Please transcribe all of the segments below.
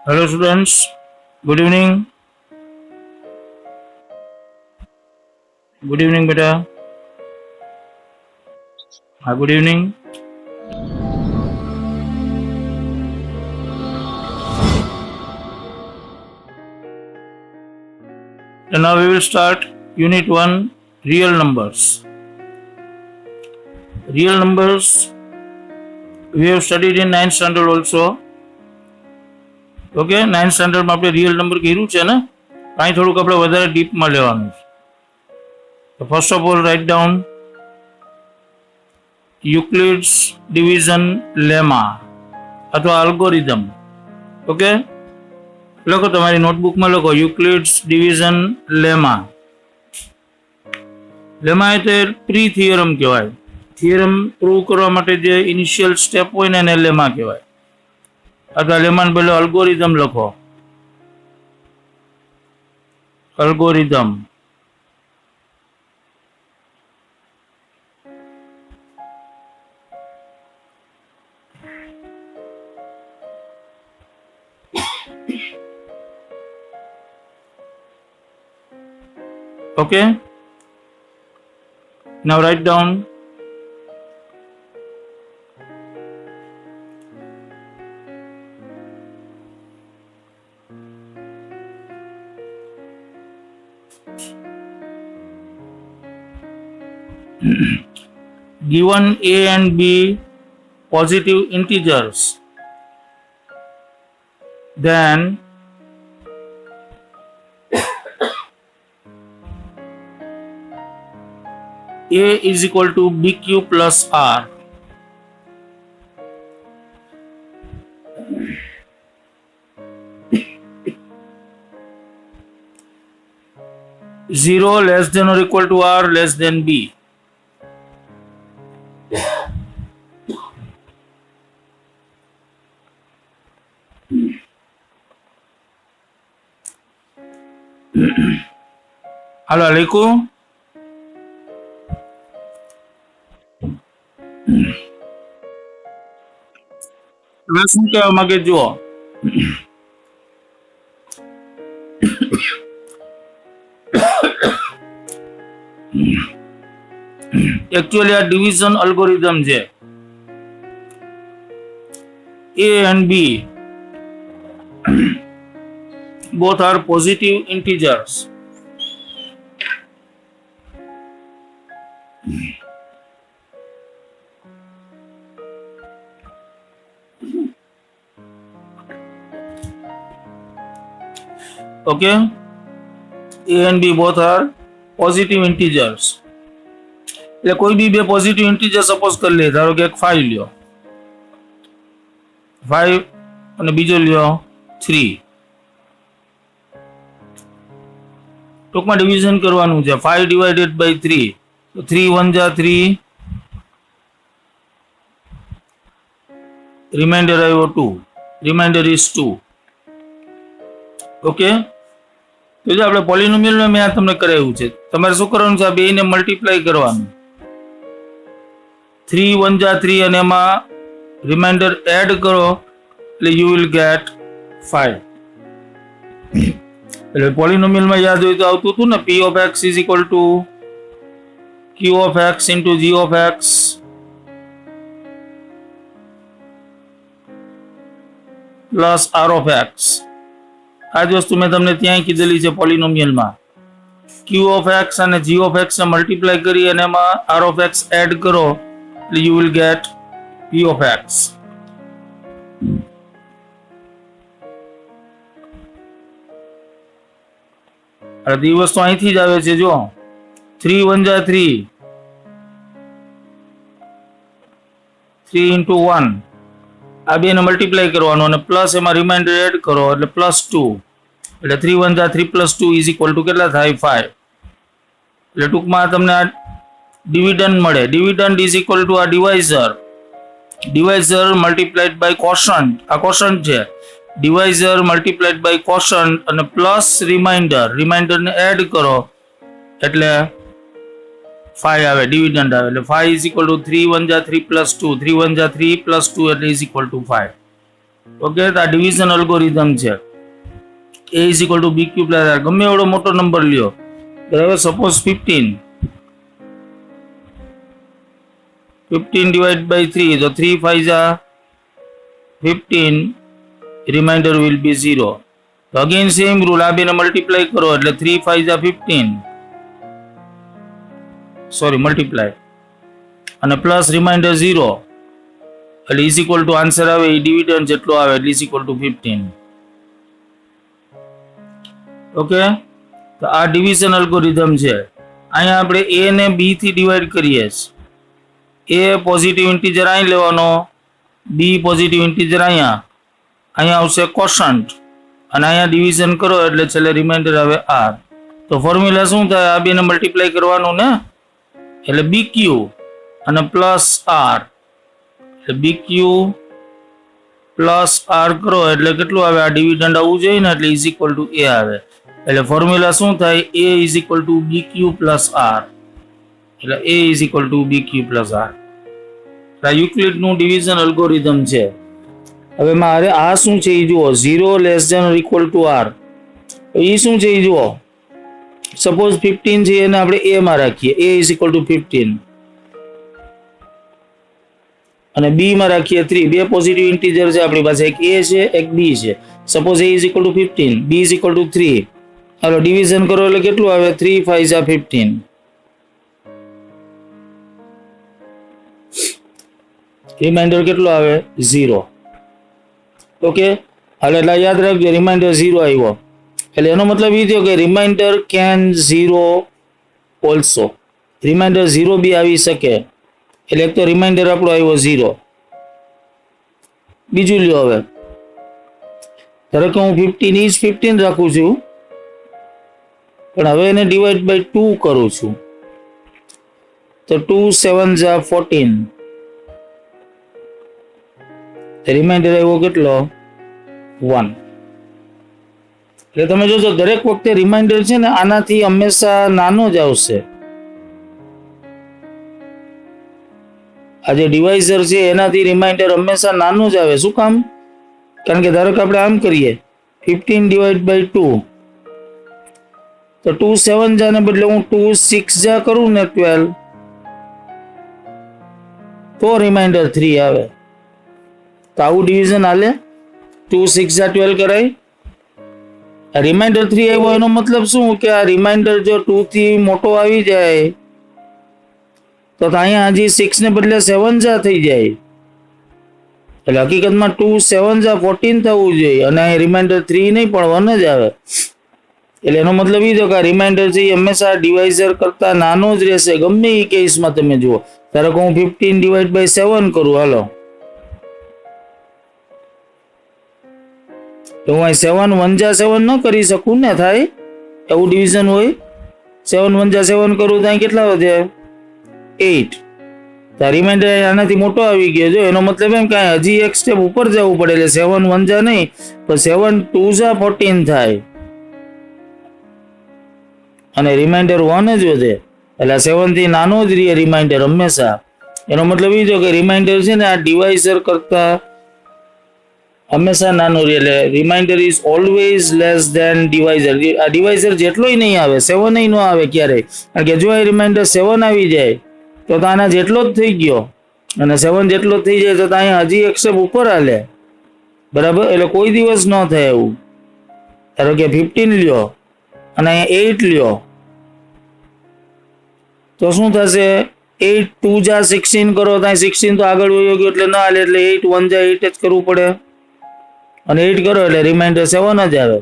Hello students, good evening. Good evening beta. Hi, good evening. And now we will start Unit 1, Real Numbers. Real numbers we have studied in 9th standard also. Okay, 9th standard માં આપણે real number કીધું છે ને, અહીં થોડુંક આપણે વધારે ડીપમાં લેવાનું છે. So first of all write down Euclid's division lemma અથવા algorithm. Okay, લખો તમારી નોટબુકમાં લખો Euclid's division lemma. લેમા એટલે પ્રી થિયરમ કહેવાય. થિયરમ પ્રૂવ કરવા માટે જે ઇનિશિયલ સ્ટેપ હોય ને એને લેમા કહેવાય. અથવા લેમાને બદલે અલ્ગોરિધમ લખો. Algorithm. Okay, now write down given a and b positive integers, then a is equal to bq plus r. Zero less than or equal to r less than b. હાલો લેખું. તમે શું કહેવા માંગે જુઓ. એકચ્યુઅલી આ division algorithm છે. A and B both are positive integers. Okay, A and B both are positive integers. એટલે કોઈ બી બે પોઝિટિવ ઇન્ટીજર સપોઝ કરી લે. ધારો કે એક 5 લ્યો, 5 અને બીજો લ્યો 3. ટૂંકમાં ડિવિઝન કરવાનું છે. 5 ડિવાઇડેડ બાય 3, તો 3 1 જા 3, રિમાઇન્ડર આવ્યો 2, રિમાઇન્ડર ઇઝ 2. ઓકે, તો જો આપણે પોલિનોમિયલ મેં આ તમને કરાવ્યું છે. તમારે શું કરવાનું છે? આ બેને મલ્ટીપ્લાય કરવાનું. 3 1 જા 3 અને એમાં રિમાઇન્ડર એડ કરો એટલે યુ વિલ ગેટ 5. એટલે પોલિનોમિયલમાં યાદ હોય તો આવતું હતું ને, p of x is equal to q of x into g of x plus r of x. આ જ વસ્તુ મેં તમને ત્યાં કીધેલી છે પોલિનોમિયલમાં. q of x અને g of x ને મલ્ટીપ્લાય કરી અને એમાં r of x એડ કરો એટલે you will get p of x. અડધી વસ્તુ અહીંથી જ આવે છે. જો 3 1 જા 3, 3 into 1, આ બેને મલ્ટીપ્લાય કરવાનો અને પ્લસ એમાં રિમાઇન્ડર એડ કરો એટલે +2. એટલે 3 1 જા 3 +2 ઇઝ ઇક્વલ ટુ કેટલા થાય? 5. એટલે ટૂંકમાં તમને આ ડિવિડન્ડ મળે. ડિવિડન્ડ ઇઝ ઇક્વલ ટુ આ ડિવાઇઝર. ડિવાઇઝર મલ્ટીપ્લાઇડ બાય કોશન્ટ. આ કોશન્ટ છે. ડિવાઇઝર મલ્ટીપ્લાઇડ બાય કોશન્ટ અને પ્લસ રિમાઇન્ડર. રિમાઇન્ડરને એડ કરો એટલે 5 આવે, ડિવિડન્ડ આવે. એટલે 5 ઇઝ ઇક્વલ ટુ 3 1 જા 3 +2, 3 1 જા 3 +2 એટલે ઇઝ ઇક્વલ ટુ 5. ઓકે, તો આ ડિવિઝન અલ્ગોરિધમ છે. a is equal to b q plus r. ગમે એવડો મોટો નંબર લ્યો, બરાબર. સપોઝ 15 ડિવાઇડ બાય 3, તો 3 5 જા 15, રિમાઇન્ડર વિલ બી 0. તો અગેન સેમ રૂલ, આ બેને મલ્ટીપ્લાય કરો એટલે 3 5 જા 15, સોરી મલ્ટીપ્લાય, અને પ્લસ રિમાઇન્ડર 0 એટલે ઇઝ ઇક્વલ ટુ આન્સર આવે એ ડિવિડન્ડ જેટલો આવે એટલે ઇઝ ઇક્વલ ટુ 15. ઓકે, તો આ ડિવિઝન અલ્ગોરિધમ છે. અહીંયા આપણે a ને b થી ડિવાઈડ કરીએ છીએ. a પોઝિટિવ ઇન્ટીજર અહીં લેવાનો, b પોઝિટિવ ઇન્ટીજર અહીંયા આવશે કોશન્ટ, અને અહીંયા ડિવિઝન કરો એટલે છેલ્લે રિમાઇન્ડર આવે r. તો ફોર્મ્યુલા શું થાય? આ બેને મલ્ટીપ્લાય કરવાનું ને, એટલે bq અને પ્લસ r, એટલે bq પ્લસ r કરો એટલે કેટલું આવે? આ ડિવિડન્ડ આવવું જોઈએ ને, એટલે ઇઝ ઇક્વલ ટુ a આવે. એટલે ફોર્મ્યુલા શું થાય? a is equal two bq plus r, એટલે a is equal two bq plus r. આ યુક્લિડનું ડિવિઝન અલ્ગોરિધમ છે. હવે મારે આ શું છે એ જુઓ, 0 less than or equal to r. એ શું છે એ જુઓ. સપોઝ 15 છે એને આપણે a માં રાખીએ, a ઇઝ ઇક્વલ ટુ 15, અને b માં રાખીએ 3. બે પોઝિટિવ ઇન્ટીજર છે આપણી પાસે, એક a છે એક b છે. Suppose a is equal two 15, b is equal two 3. Hello division કરો એટલે કેટલું આવે? 3 5 જા 15, રિમાઇન્ડર કેટલો આવે? 0. ઓકે, હાલ એટલે યાદ રાખજો, રિમાઇન્ડર 0 આવ્યો એટલે એનો મતલબ એ થયો કે રિમાઇન્ડર કેન 0 ઓલ્સો. રિમાઇન્ડર 0 બી આવી શકે. એટલે એક તો રિમાઇન્ડર આપણો આવ્યો 0. બીજું લ્યો, હવે ધારો કે હું 15 ઇઝ 15 રાખું છું, પણ હવે એને ડિવાઈડ બાય 2 કરું છું, તો 2 7 જા 14, રિમાઇન્ડર આવ્યો કેટલો? 1. એટલે તમે જોજો દરેક વખતે રિમાઇન્ડર છે ને આનાથી હંમેશા નાનો જ આવશે. આ જે ડિવાઇઝર છે એનાથી રિમાઇન્ડર હંમેશા નાનું જ આવે. શું કામ? કારણ કે ધારો કે આપણે આમ કરીએ 15 ડિવાઈડ બાય 2, તો 2 7 જા ને બદલે હું 2 6 જા કરું ને 12, તો રિમાઇન્ડર 3 આવે. તો આવું ડિવિઝન હાલે? 2 6 જા 12 કરાય. રિમાઇન્ડર 3 આવ્યો એનો મતલબ શું કે આ રિમાઇન્ડર જો 2 થી મોટો આવી જાય તો અહીંયા હજી 6 ને બદલે 7 જા થઈ જાય. એટલે હકીકતમાં 2 7 જા 14 થવું જોઈએ, અને અહીં રિમાઇન્ડર 3 નહીં પણ 1 જ આવે. એટલે એનો મતલબ એ થયો કે આ રિમાઇન્ડર છે એ હંમેશા ડિવાઇઝર કરતા નાનો જ રહેશે, ગમે એ કેસમાં. તમે જુઓ, ધારો કે હું 15 ડિવાઈડ બાય 7 કરું, હાલો તો હું અહીં 7 1 જા 7 ન કરી શકું ને, થાય એવું ડિવિઝન હોય. 7 1 જા 7 કરું તો અહીં કેટલા વધે? 8. તો રિમાઇન્ડર આનાથી મોટો આવી ગયો. જો એનો મતલબ એમ કે હજી એક સ્ટેપ ઉપર જવું પડે, એટલે 7 1 જા નહીં પણ 7 2 જા 14 થાય, અને રિમાઇન્ડર 1 જ વધે. એટલે 7 થી નાનો જ રહે રિમાઇન્ડર હંમેશા. એનો મતલબ એ થયો કે રિમાઇન્ડર છે ને આ ડિવાઇઝર કરતા હંમેશા નાનું રહે. એટલે remainder is always less than divisor. આ ડિવાઇઝર જેટલોય નહીં આવે, 7 ન આવે ક્યારેય. કારણ કે જો આ રિમાઇન્ડર 7 આવી જાય તો આના જેટલો જ થઈ ગયો, અને 7 જેટલો થઈ જાય તો અહીંયા હજી એક સ્ટેપ ઉપર હાલે, બરાબર. એટલે કોઈ દિવસ ન થાય એવું. ધારો કે 15 લ્યો અને અહીંયા 8 લ્યો, તો શું થશે? 8 2 જા 16 કરો તો 16 તો આગળ વયો ગયો એટલે ના હાલે. એટલે 8 1 જા 8 જ કરવું પડે, અને 8 કરો એટલે રિમાઇન્ડર 7 જ આવે.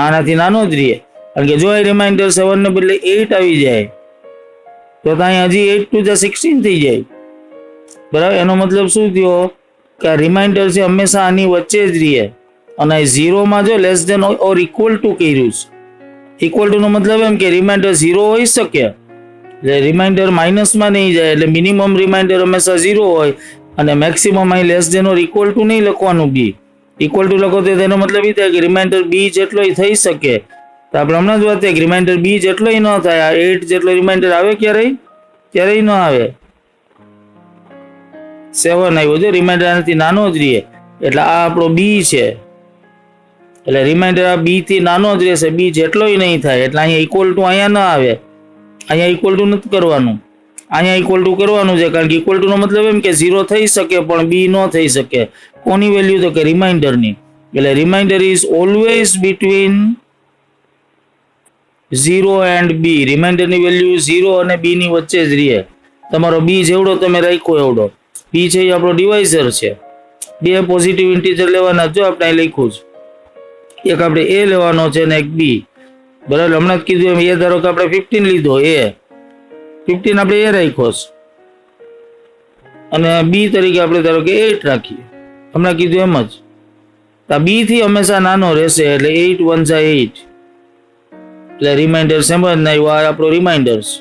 આનાથી નાનો જ રહે. કારણ કે જો એ રિમાઇન્ડર 7 ને બદલે 8 આવી જાય તો અહીં હજી 8 2 જા 16 થઈ જાય, બરાબર. એનો મતલબ શું થયો કે આ રિમાઇન્ડર છે હંમેશા આની વચ્ચે જ રહે. અને 0 માં જો less than or equal to કર્યું છે. ઇક્વલ ટુ નો મતલબ એમ કે રિમાઇન્ડર 0 હોઈ શકે, એટલે રિમાઇન્ડર માઇનસમાં નહીં જાય. એટલે મિનિમમ રિમાઇન્ડર હંમેશા 0 હોય, અને મેક્સિમમ અહીં less than or equal to નહીં લખવાનું. બી ઇક્વલ ટુ લખો તો તેનો મતલબ એ થાય કે રિમાઇન્ડર બી જેટલોય થઈ શકે. તો આપણે હમણાં જ વાત થઈ કે રિમાઇન્ડર બી જેટલોય ન થાય. આ 8 જેટલો રિમાઇન્ડર આવે ક્યારેય ન આવે. 7 આવ્યો, જો રિમાઇન્ડર આનાથી નાનો જ રહે. એટલે આ આપણો બી છે, એટલે રિમાઇન્ડર આ બી થી નાનો જ રહેશે, બી જેટલોય નહીં થાય. એટલે અહીંયા ઇક્વલ ટુ અહીંયા ના આવે, અહીંયા ઇક્વલ ટુ નથી કરવાનું, અહીંયા ઇક્વલ ટુ કરવાનું છે, કારણ કે ઇક્વલ ટુ નો મતલબ એમ કે 0 થઈ શકે પણ બી ન થઈ શકે. કોની વેલ્યુ? તો કે રિમાઇન્ડરની. એટલે remainder is always between 0 and B. રિમાઇન્ડરની વેલ્યુ 0 અને બી ની વચ્ચે જ રહે. તમારો બી જેવડો તમે રાખ્યો એવડો. બી છે એ આપણો ડિવાઇઝર છે. બે પોઝિટિવ ઇન્ટીજર લેવાના, જો આપણે અહીં લખ્યું છે, એક આપણે એ લેવાનો છે ને એક બી. બરાબર, હમણાં જ કીધું એમ, એ ધારો કે આપણે 15 લીધો, એ 15 આપણે એ રાખ્યો છે, અને બી તરીકે આપણે ધારો કે 8 રાખીએ. હમણાં કીધું એમ જ. આ બી થી હંમેશા નાનો રહેશે, એટલે 8 1 8, એટલે રિમાઇન્ડર સેમ જ ના આવ્યો. આ આપણો રિમાઇન્ડર છે,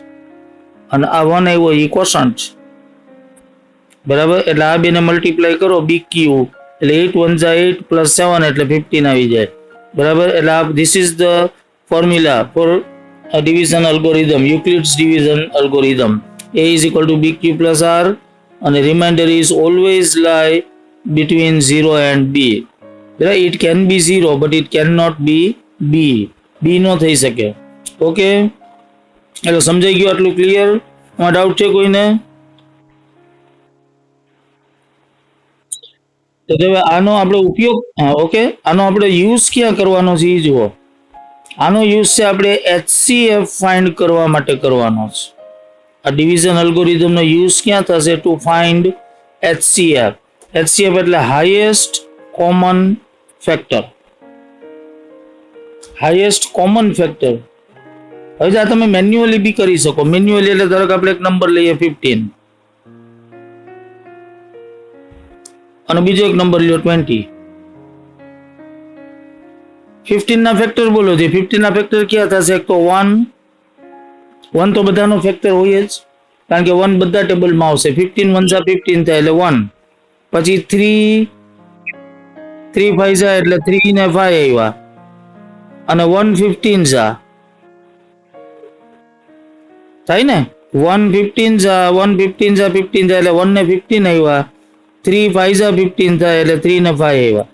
અને આ 1 આવ્યો એ કોશન્ટ. બરાબર, એટલે આ બેને મલ્ટીપ્લાય કરો બી ક્યુ, એટલે 8 1 8 પ્લસ 7 એટલે 15 આવી જાય. બરાબર, એટલે આ this is the formula for division algorithm, Euclid's division algorithm. A is equal to bq plus r, and the remainder is always lie between 0 and b. Right? It can be 0 but it cannot be b. b નો થઈ શકે. Okay, એટલે સમજાઈ ગયું આટલું clear? માં doubt છે કોઈને? તો હવે આનો આપણે ઉપયોગ, ઓકે, આનો આપણે યુઝ ક્યાં કરવાનો છે એ જુઓ. આનો યુઝ છે આપણે HCF ફાઇન્ડ કરવા માટે કરવાનો છે. આ ડિવિઝન અલ્ગોરિધમનો યુઝ ક્યાં થશે? To find HCF. HCF એટલે highest common factor. Highest common factor. હવે આ તમે મેન્યુઅલી બી કરી શકો. મેન્યુઅલી એટલે ધારો કે આપણે એક નંબર લઈએ 15 અને બીજો એક નંબર લ્યો 20. 15 ના ફેક્ટર બોલો છે. 15 ના ફેક્ટર ક્યાં થશે? એક તો 1 તો બધાનો ફેક્ટર હોય જ, કારણ કે 1 બધા ટેબલમાં આવશે. 15 1 જા 15 થાય એટલે 1. પછી 3 5 જા એટલે 3 ને 5 આવ્યા, અને 1 15 જા થાય ને. 1 15 જા 15 જા એટલે 1 ને 15 આવ્યા. 3 5 જા 15 થાય એટલે 3 ને 5 આવ્યા.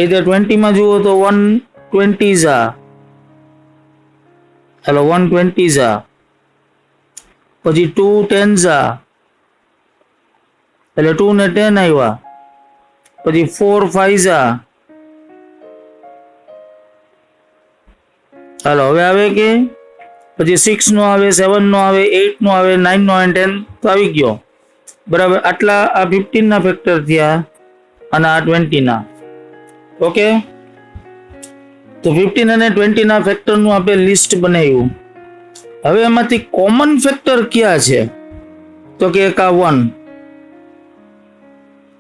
એટલે 20 માં જુઓ તો 120 જા, હેલો 120 જા. પછી 2 10 જા એટલે 2 ને 10 આવ્યા. પછી 4 5 જા, હાલો હવે આવે કે? પછી 6 નો આવે, 7 નો આવે, 8 નો આવે, 9 નો અને 10 તો આવી ગયો. બરાબર, આટલા આ 15 ના ફેક્ટર થયા અને આ 20 ના. ઓકે, તો 15 અને 20 ના ફેક્ટર નું આપણે લિસ્ટ બનાવ્યું. હવે એમાંથી કોમન ફેક્ટર ક્યાં છે? તો કે એક આ 1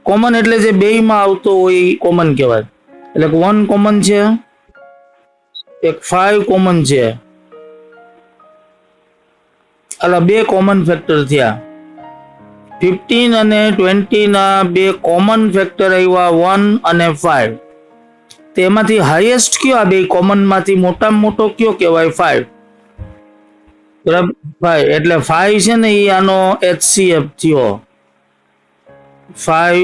કોમન, એટલે જે બે માં આવતો હોય એ કોમન કહેવાય. એટલે 1 કોમન છે, એક 5 કોમન છે. આલા બે કોમન ફેક્ટર થયા. 15 અને 20 ના બે કોમન ફેક્ટર આવ્યા 1 અને 5. તેમાંથી હાઈએસ્ટ કયો? આ બે કોમન માંથી મોટામાં મોટો કયો કહેવાય? 5. બરાબર, 5 એટલે 5 છે ને એ આનો HCF થયો. 5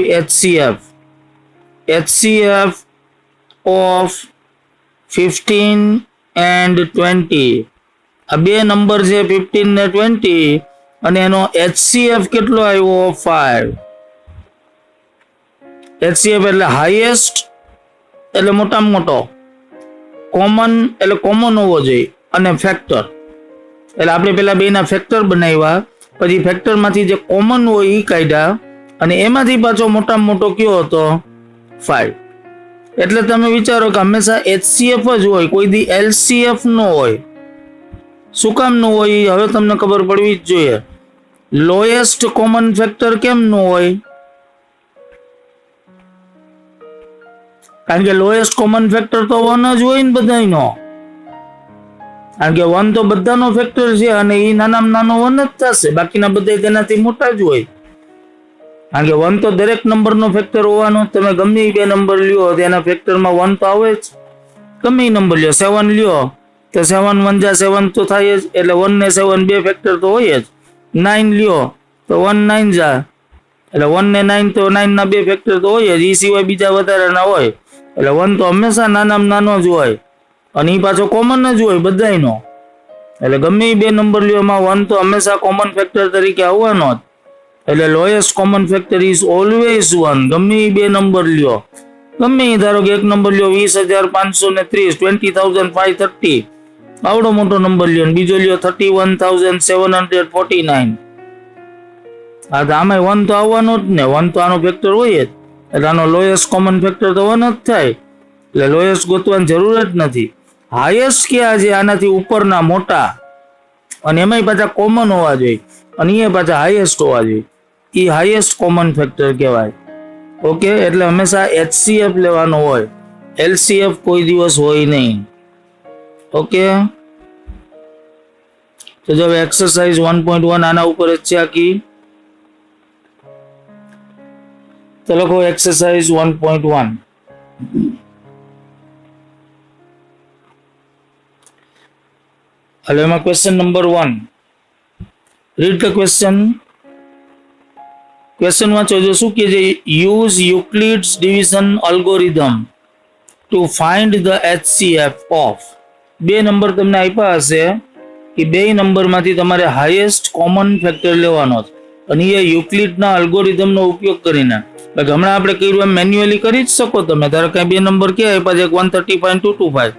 HCF of 15 and 20. આ બે નંબર છે 15 ને 20, અને એનો HCF કેટલો આવ્યો? 5. HCF એટલે હાઈએસ્ટ એટલે મોટામાં મોટો, કોમન એટલે કોમન હોવો જોઈએ, અને ફેક્ટર એટલે આપણે પેલા બેના ફેક્ટર બનાવ્યા, પછી ફેક્ટર માંથી જે કોમન હોય એ કાઢ્યા, અને એમાંથી પાછો મોટામાં મોટો કયો હતો? 5. એટલે તમે વિચારો કે હંમેશા HCF જ હોય, કોઈ દી LCF નો હોય. શું કામ નો હોય? હવે તમને ખબર પડવી જ જોઈએ. લોએસ્ટ કોમન ફેક્ટર કેમ નો હોય? કારણ કે લોએસ્ટ કોમન ફેક્ટર તો 1 જ હોય ને બધાનો. કારણ કે 1 તો બધાનો ફેક્ટર છે, અને એ નાનામાં નાનો 1 જ થશે, બાકીના બધા તેનાથી મોટા જ હોય. કારણ કે 1 તો દરેક નંબરનો ફેક્ટર હોવાનો. તમે ગમે એ બે નંબર લ્યો તેના ફેક્ટરમાં 1 તો આવે જ. ગમે એ નંબર લ્યો, 7 લ્યો તો 7 1 જા 7 તો થાય જ, એટલે 1 ને 7 બે ફેક્ટર તો હોય જ. 9 લ્યો તો 1 9 જા એટલે 1 ને 9 તો 9 ના બે ફેક્ટર તો હોય જ, એ સિવાય બીજા વધારાના હોય, એટલે 1 તો હંમેશા નાનામાં નાનો જ હોય અને એ પાછો કોમન જ હોય બધાયનો. એટલે ગમે એ બે નંબર લ્યો એમાં 1 તો હંમેશા કોમન ફેક્ટર તરીકે આવવાનો જ. એટલે lowest common factor is always 1. ગમે એ બે નંબર લ્યો, ગમે એ ધારો કે એક નંબર લ્યો 20,530, 20,530, આવડો મોટો નંબર લ્યો, બીજો લ્યો 31,749. હા તો આમાં 1 તો આવવાનો જ ને, 1 તો આનો ફેક્ટર હોય જ, એટલે આનો લોએસ્ટ કોમન ફેક્ટર તો 1 જ થાય. એટલે લોએસ્ટ ગોતવાની જરૂર જ નથી. હાઈએસ્ટ ક્યાં છે? આનાથી ઉપરના મોટા, અને એમાંય પાછા કોમન હોવા જોઈએ, અને એ પાછા હાઈએસ્ટ હોવા જોઈએ. એ હાઈએસ્ટ કોમન ફેક્ટર કહેવાય. ઓકે, એટલે હંમેશા HCF લેવાનો હોય, LCF કોઈ દિવસ હોય નહીં. ઓકે, તો જો એક્સરસાઇઝ 1.1 આના ઉપર જ છે આખી. તો લખો એક્સરસાઇઝ 1.1. એટલે એમાં question number 1, read the question. Question વાંચો. જો શું કહે છે? Use Euclid's division algorithm to find the HCF of. બે નંબર તમને આપ્યા હશે, કે બે નંબરમાંથી તમારે હાઈએસ્ટ કોમન ફેક્ટર લેવાનો છે, અને એ યુક્લિડના અલ્ગોરિધમનો ઉપયોગ કરીને. હમણાં આપણે કર્યું એમ મેન્યુઅલી કરી જ શકો તમે. ધારો કે બે નંબર ક્યાં આપ્યા છે? 135 225.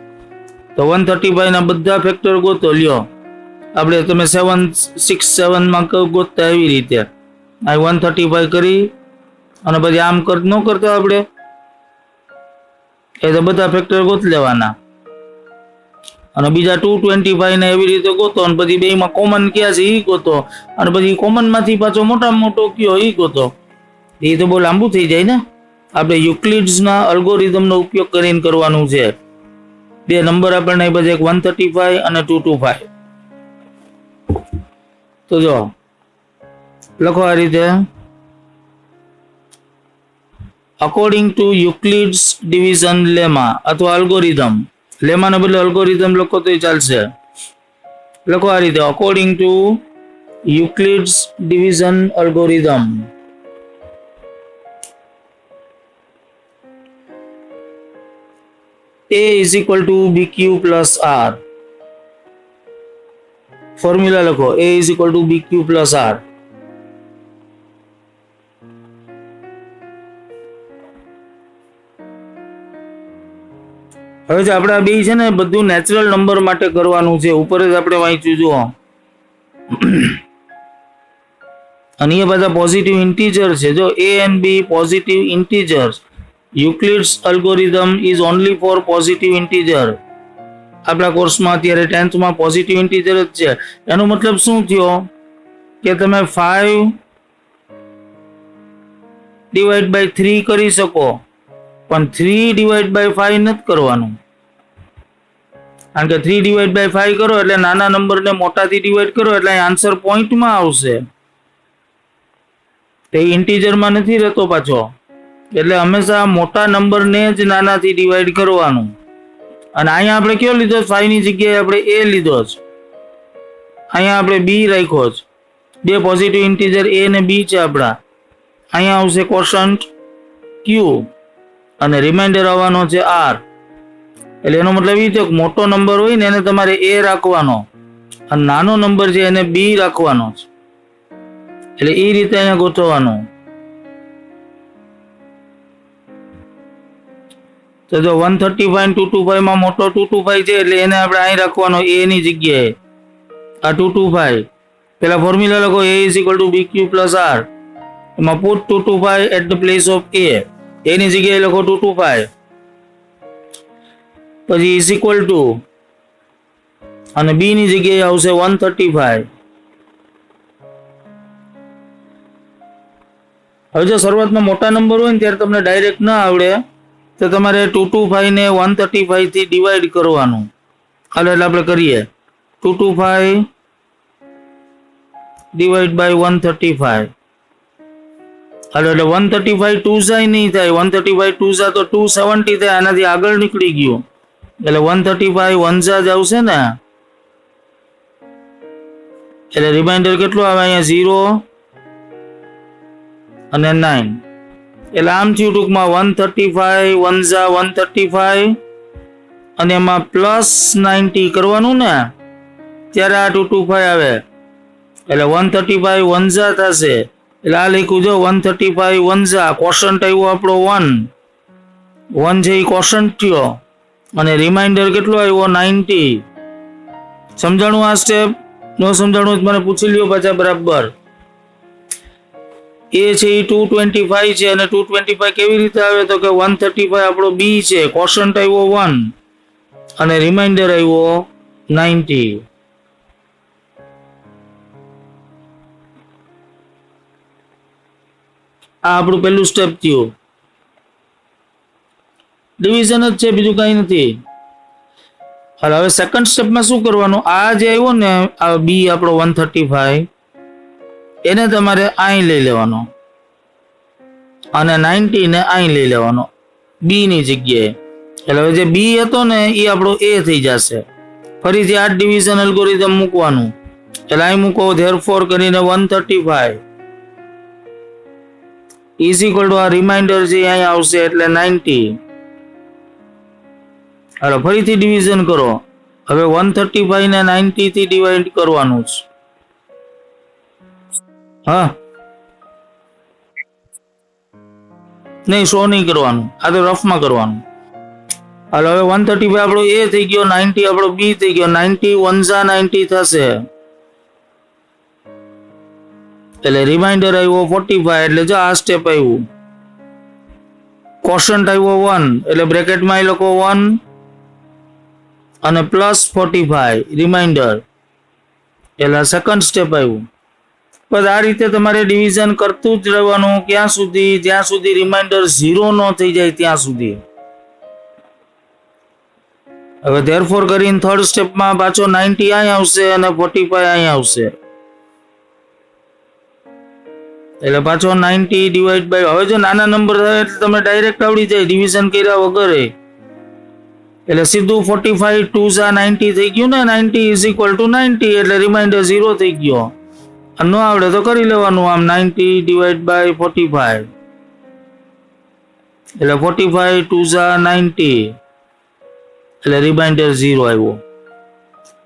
તો 135 ના બધા ફેક્ટર ગોતો લ્યો. આપણે તમે 7 6 7 માં ગોતતા એવી રીતે આ 135 કરી અને પછી આમ ન કરતા આપણે, એ તો બધા ફેક્ટર ગોત લેવાના, અને બીજા 225 ને એવી રીતે ગોતો, અને પછી બેમાં કોમન ક્યાં છે એ ગોતો, અને પછી કોમન માંથી પાછો મોટામાં મોટો કયો એ ગોતો. એ તો બહુ લાંબુ થઈ જાય ને. આપણે યુક્લિડ્સના અલ્ગોરિધમનો ઉપયોગ કરીને કરવાનું છે. બે નંબર આપણને પછી એક 135 અને 225. તો જો લખો આ રીતે. અકોર્ડિંગ ટુ યુક્લિડ્સ ડિવિઝન લેમા અથવા અલ્ગોરિધમ. લેમાને બદલે અલ્ગોરિધમ લખો તો ચાલશે. લખો આ રીતે. According to Euclid's division algorithm, A is equal to BQ plus R. Formula લખો. A is equal to BQ plus R. હવે જે આપણે બે છે ને બધું નેચરલ નંબર માટે કરવાનું છે. ઉપર જ આપણે વાંચ્યું જુઓ. અને એ બધા પોઝિટિવ ઇન્ટીજર છે. જો A and B positive integers. Euclid's algorithm is only for positive integer. આપણા કોર્સમાં અત્યારે 10th માં પોઝિટિવ ઇન્ટીજર જ છે. એનો મતલબ શું થયો? કે તમે 5/3 કરી શકો, પણ 3/5 નથી કરવાનું. કારણ કે 3/5 કરો એટલે નાના નંબરને મોટાથી ડિવાઈડ કરો એટલે આન્સર પોઈન્ટમાં આવશે. તે ઇન્ટીજરમાં નથી રહેતો પાછો. એટલે હંમેશા મોટા નંબરને જ નાનાથી ડિવાઈડ કરવાનું. અને અહીંયા આપણે કયો લીધો? 5 ની જગ્યાએ આપણે A લીધો છે. અહીંયા આપણે B રાખ્યો છે. બે પોઝિટિવ ઇન્ટીજર A ને B છે આપણા. અહીંયા આવશે કોશન્ટ Q અને રિમાઇન્ડર આવવાનો છે R. એટલે એનો મતલબ એ છે કે મોટો નંબર હોય ને એને તમારે A રાખવાનો, અને નાનો નંબર છે એને B રાખવાનો છે. એટલે એ રીતે અહીંયા ગોઠવવાનું. તો જો 135 225 માં મોટો 225 છે એટલે એને આપણે અહીં રાખવાનો A ની જગ્યાએ. આ 225 પેલા ફોર્મ્યુલા લખો. A is equal to BQ plus R. એમાં put 225 at the place of A. A ની જગ્યાએ લખો 225, પછી is equal to, અને B ની જગ્યાએ આવશે 135. હવે જો શરૂઆતમાં મોટા નંબર હોય ને ત્યારે તમને ડાયરેક્ટ ના આવડે તો તમારે 225 ને 135 થી ડિવાઈડ કરવાનું. હાલ એટલે આપણે કરીએ. 225 ડિવાઈડ બાય 135. હાલ એટલે 135 2 જાય નહીં થાય. 135 2 જા તો 270 થાય. આનાથી આગળ નીકળી ગયું એટલે 135 1 જા જ આવશે ને. એટલે રિમાઇન્ડર કેટલું આવે અહીંયા? 0 અને 9. એટલે આમ થયું ટૂંકમાં 135 1 ઝા 135 અને એમાં પ્લસ 90 કરવાનું ને ત્યારે આ 225 આવે એટલે 135 1 ઝા થશે એટલે આ લખ્યું જો 135 1 ઝા કોશન્ટ આવ્યો આપણો 1 છે એ કોશન્ટ થયો અને રિમાઇન્ડર કેટલો આવ્યો 90. સમજાણું આ સ્ટેપ? ન સમજાણું મને પૂછી લ્યો પાછા બરાબર. એ છે એ 225 છે અને 225 કેવી રીતે આવે તો કે 135 આપણો બી છે કોશન્ટ આવ્યો 1 અને રિમાઇન્ડર આવ્યો 90. આ આપણું પહેલું સ્ટેપ થયું. ડિવિઝન જ છે બીજું કઈ નથી. હાલ હવે સેકન્ડ સ્ટેપમાં શું કરવાનું? આ જે આવ્યો ને આ બી આપણો 135 એને તમારે અહીં લઈ લેવાનો અને 90 ને અહીં લઈ લેવાનો બી ની જગ્યાએ. એટલે હવે જે બી હતો ને એ આપણો એ થઈ જશે. ફરીથી આ ડિવિઝન એલ્ગોરિધમ મૂકવાનું. એટલે અહીં મૂકો ધેરફોર કરીને 135 ઇઝ ઇક્વલ ટુ આ રિમાઇન્ડર જે અહીં આવશે એટલે 90. હાલો ફરીથી ડિવિઝન કરો. હવે 135 ને 90 થી ડિવાઈડ કરવાનું છે. હા નહીં 100 નહીં કરવાનું, આ તો રફમાં કરવાનું. હાલો હવે 135 આપણો એ થઈ ગયો 90 આપણો બી થઈ ગયો 90 1 ઝા 90 થશે એટલે રિમાઇન્ડર આવ્યો 45 એટલે જો આ સ્ટેપ આવ્યું. કોશન્ટ આવ્યો 1 એટલે બ્રેકેટમાં એ લખો 1 અને પ્લસ 45 રિમાઇન્ડર એટલે સેકન્ડ સ્ટેપ આવ્યું. બસ આ રીતે તમારે ડિવિઝન કરતું જ રહેવાનું ક્યાં સુધી? જ્યાં સુધી રિમાઇન્ડર 0 ન થઈ જાય ત્યાં સુધી. હવે ધેરફોર કરીને થર્ડ સ્ટેપમાં પાછો 90 અહીં આવશે અને 45 અહીં આવશે એટલે પાછો 90 ડિવાઈડ બાય. હવે જો નાના નંબર થાય એટલે તમને ડાયરેક્ટ આવડી જાય ડિવિઝન કર્યા વગર. એટલે સીધું 45 2 ઝા 90 થઈ ગયું ને 90 ઇઝ ઇક્વલ ટુ 90 એટલે રિમાઇન્ડર 0 થઈ ગયો. ન આવડે તો કરી લેવાનું આમ 90 ડિવાઈડ બાય 45 એટલે 45 2 ઝા 90 એટલે રિમાઇન્ડર 0 આવ્યો.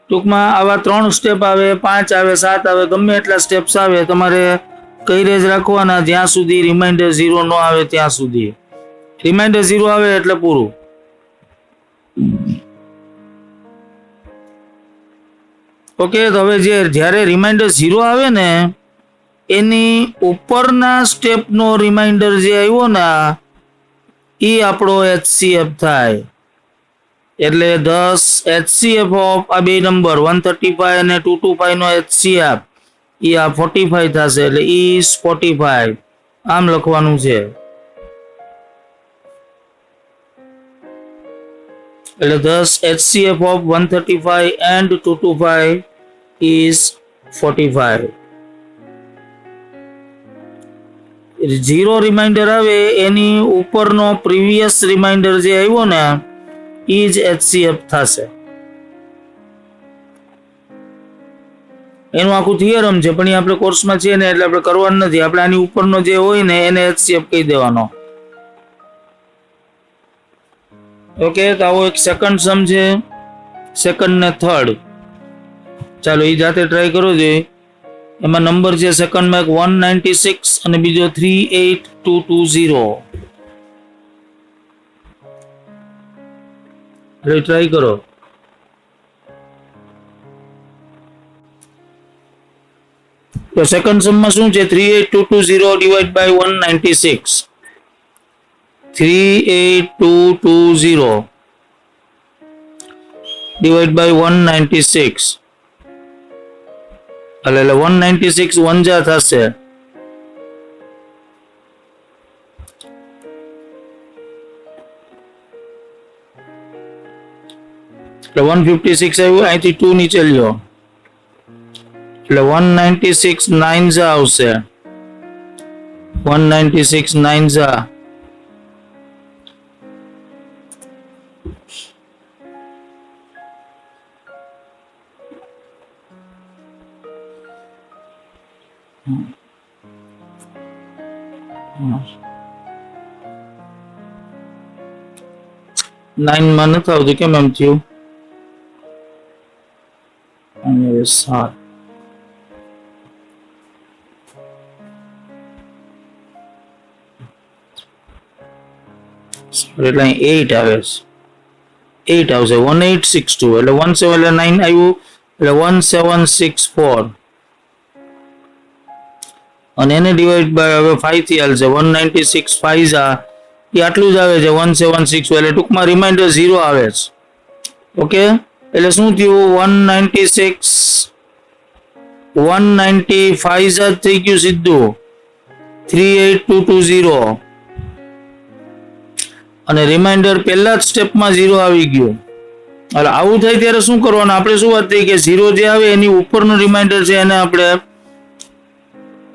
ટૂંકમાં આવા 3 સ્ટેપ આવે 5 આવે 7 આવે ગમે એટલા સ્ટેપ્સ આવે તમારે કઈ રેજ રાખવાના જ્યાં સુધી રિમાઇન્ડર 0 ન આવે ત્યાં સુધી. રિમાઇન્ડર 0 આવે એટલે પૂરું. ઓકે તો હવે જ્યારે રિમાઇન્ડર 0 આવે ને એની ઉપરના સ્ટેપનો રિમાઇન્ડર જે આવ્યો ને એ આપણો HCF થાય. એટલે 10 HCF ઓફ આ બે નંબર 135 અને 225 નો HCF એ આ 45 થશે એટલે is 45 આમ લખવાનું છે. એટલે 10 HCF of 135 and 225 is 45. 0 reminder આવે એની ઉપરનો પ્રીવિયસ રિમાઇન્ડર જે આવ્યો ને એ જ HCF થશે. એનું આખું થિયરમ છે પણ એ આપણે કોર્સમાં છે ને એટલે આપણે કરવાનું નથી. આપણે આની ઉપરનો જે હોય ને એને HCF કહી દેવાનો. ઓકે તો આવો એક સેકન્ડ સમ છે, સેકન્ડ ને થર્ડ. ચાલો એ જાતે ટ્રાય કરો જોઈએ. એમાં નંબર છે સેકન્ડમાં એક 196 અને બીજો 38220. એટલે ટ્રાય કરો. તો સેકન્ડ સમમાં શું છે 38220 ડિવાઈડ બાય 196. 38220 divided by 196 એટલે 196 1 જા થશે એટલે 156 આવ્યું. અહીંથી 2 નીચે લ્યો એટલે 196 9 જા આવશે. 196 9 જા 9 માં નથી આવતું, કેમ એમ થયું? અને 7 એટલે 8 આવે છે, 8 આવશે, 1862 એટલે 17 એટલે 9 આવ્યું એટલે 1764 અને એને ડિવાઈડ બાય હવે 5 થી હાલશે 196 5 એ આટલું જ આવે છે 1762 એટલે ટૂંકમાં રિમાઇન્ડર 0 આવે છે. ઓકે, એટલે શું થયું 195 જ થઈ ગયું સીધું 38220 અને રિમાઇન્ડર પહેલા જ સ્ટેપમાં 0 આવી ગયું. એટલે આવું થાય ત્યારે શું કરવાનું? આપણે શું વાત થઈ કે 0 જે આવે એની ઉપરનું રિમાઇન્ડર છે એને આપણે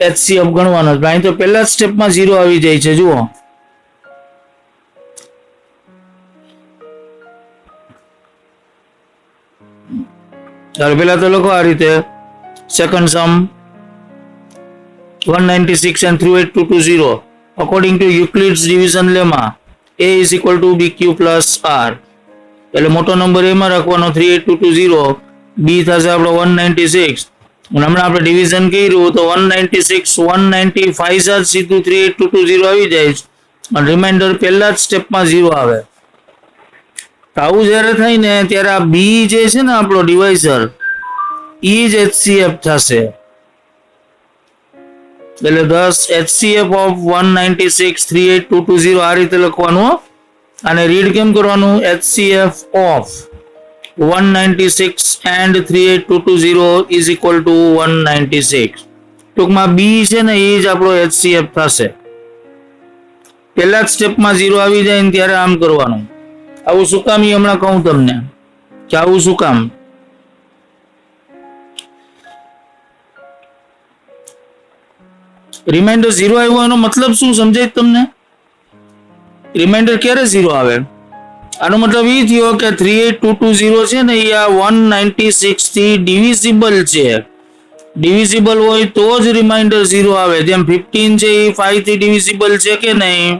HCF ગણવાનો. અહીં તો પહેલા જ સ્ટેપમાં 0 આવી જાય છે. જુઓ, ચાલો પેલા તો લખો આ રીતે. Second sum 196 and 38220 according to Euclid's division lemma A is equal to BQ plus R. એટલે મોટો નંબર એમાં રાખવાનો 38220, B થશે આપણો 196 અને હમણાં આપણે ડિવિઝન કર્યું તો 196 195 જ સીધું 38220 આવી જાય અને રિમાઇન્ડર પહેલા જ સ્ટેપમાં 0 આવે. આવું જ્યારે થાય ને ત્યારે આ B જે છે ને આપણો ડિવાઇઝર એ જ HCF થશે. એટલે 10 HCF of 196 38220 આ રીતે લખવાનું. અને રીડ કેમ કરવાનું? HCF of 196 and 38220 is equal to 196. ટૂંકમાં B છે ને એ જ આપણો HCF થશે. પહેલા જ સ્ટેપમાં 0 આવી જાય ને ત્યારે આમ કરવાનું. આવું શું કામ? હમણાં કહું તમને કે આવું શું કામ. રિમાઇન્ડર 0 આવ્યો એનો મતલબ શું સમજાય તમને? રિમાઇન્ડર ક્યારે 0 આવે? આનો મતલબ એ થયો કે 38220 છે ને એ આ 196 થી ડિવિઝિબલ છે. ડિવિઝિબલ હોય તો જ રિમાઇન્ડર 0 આવે. જેમ 15 છે એ 5 થી ડિવિઝિબલ છે કે નહીં,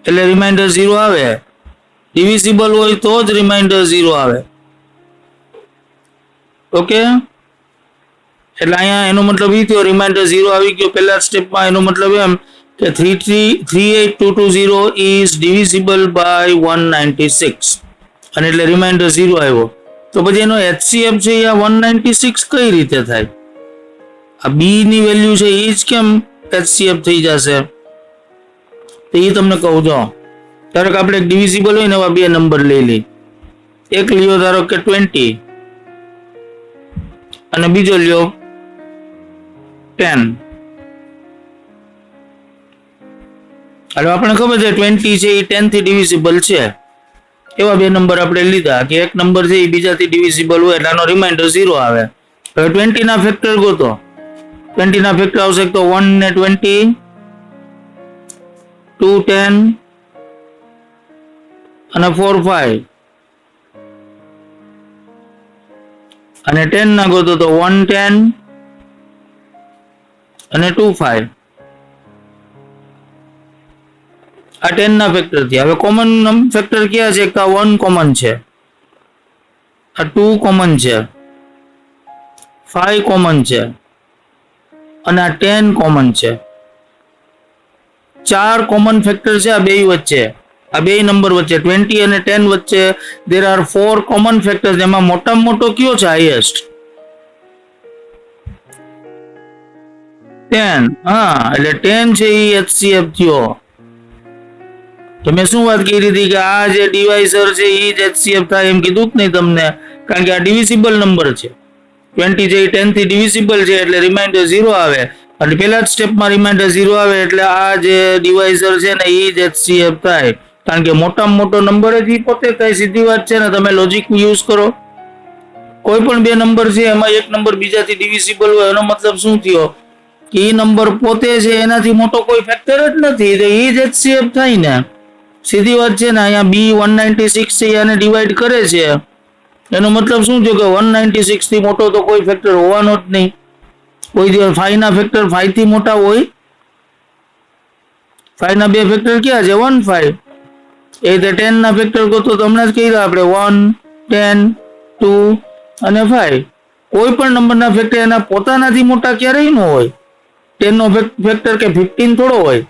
એટલે રિમાઇન્ડર 0 આવે. ડિવિઝિબલ હોય તો જ રિમાઇન્ડર 0 આવે. ઓકે, એટલે અહીંયા એનો મતલબ એ થયો રિમાઇન્ડર 0 આવી ગયો પહેલા સ્ટેપમાં. એનો મતલબ એમ કે 38220 is divisible by 196 અને એટલે રિમાઇન્ડર 0 આવ્યો. તો પછી એનો HCF છે એ 196 કઈ રીતે થાય? આ B ની વેલ્યુ છે એ જ કેમ HCF થઈ જશે? તો એ તમને કહું છો. ધારો કે આપણે એક ડિવિઝિબલ હોય ને એવા બે નંબર લઈ લઈ. એક લ્યો ધારો કે 20 અને બીજો લ્યો 10. એટલે આપણને ખબર છે 20 છે એ 10 થી ડિવિઝિબલ છે. એવા બે નંબર આપણે લીધા કે એક નંબર છે એ બીજાથી ડિવિઝિબલ હોય એટલે આનો રિમાઇન્ડર 0 આવે. હવે 20 ના ફેક્ટર ગોતો. 20 ના ફેક્ટર આવશે તો 1 ને 20, 2 10 અને 4 5 અને 10 ના ગોતો તો 1 10 અને 2 5. આ 10 ના ફેક્ટર થી. હવે કોમન ફેક્ટર ક્યાં છે? 1 કોમન છે, આ 2 કોમન છે, 5 કોમન છે અને આ 10 કોમન છે. 4 કોમન ફેક્ટર છે આ બે વચ્ચે, આ બે નંબર વચ્ચે 20 અને 10 વચ્ચે. there are 4 common factors. એમાં મોટામાં મોટો કયો છે? હાઈએસ્ટ 10. હા, એટલે 10 છે એ HCF થયો. તો મેં શું વાત કરી હતી કે આ જે ડિવાઇઝર છે એ જ HCF થાય એમ કીધું જ નહીં તમને, કારણ કે આ ડિવિઝિબલ નંબર છે. 20 જે 10 થી ડિવિઝિબલ છે એટલે રિમાઇન્ડર 0 આવે અને પહેલા જ સ્ટેપમાં રિમાઇન્ડર 0 આવે એટલે આ જે ડિવાઇઝર છે ને એ જ HCF થાય. કારણ કે મોટામાં મોટો નંબર જ પોતે થાય. સીધી વાત છે ને, તમે લોજિક યુઝ કરો. કોઈ પણ બે નંબર છે એમાં એક નંબર બીજાથી ડિવિઝિબલ હોય એનો મતલબ શું થયો કે એ નંબર પોતે છે એનાથી મોટો કોઈ ફેક્ટર જ નથી, તો એ જ HCF થાય ને. સીધી વાત છે ને. અહીંયા B 196 છે એને ડિવાઈડ કરે છે એનો મતલબ શું થયો કે 196 થી મોટો તો કોઈ ફેક્ટર હોવાનો જ નહીં. કોઈ દિવસ 5 ના ફેક્ટર 5 થી મોટા હોય? 5 ના બે ફેક્ટર ક્યાં છે? 1 5. એ રીતે 10 ના ફેક્ટર ગોતો તો હમણાં જ કહી આપણે 1 10 2 અને 5. કોઈ પણ નંબરના ફેક્ટર એના પોતાનાથી મોટા ક્યારેય ન હોય. 10 નો ફેક્ટર કે 15 થોડો હોય.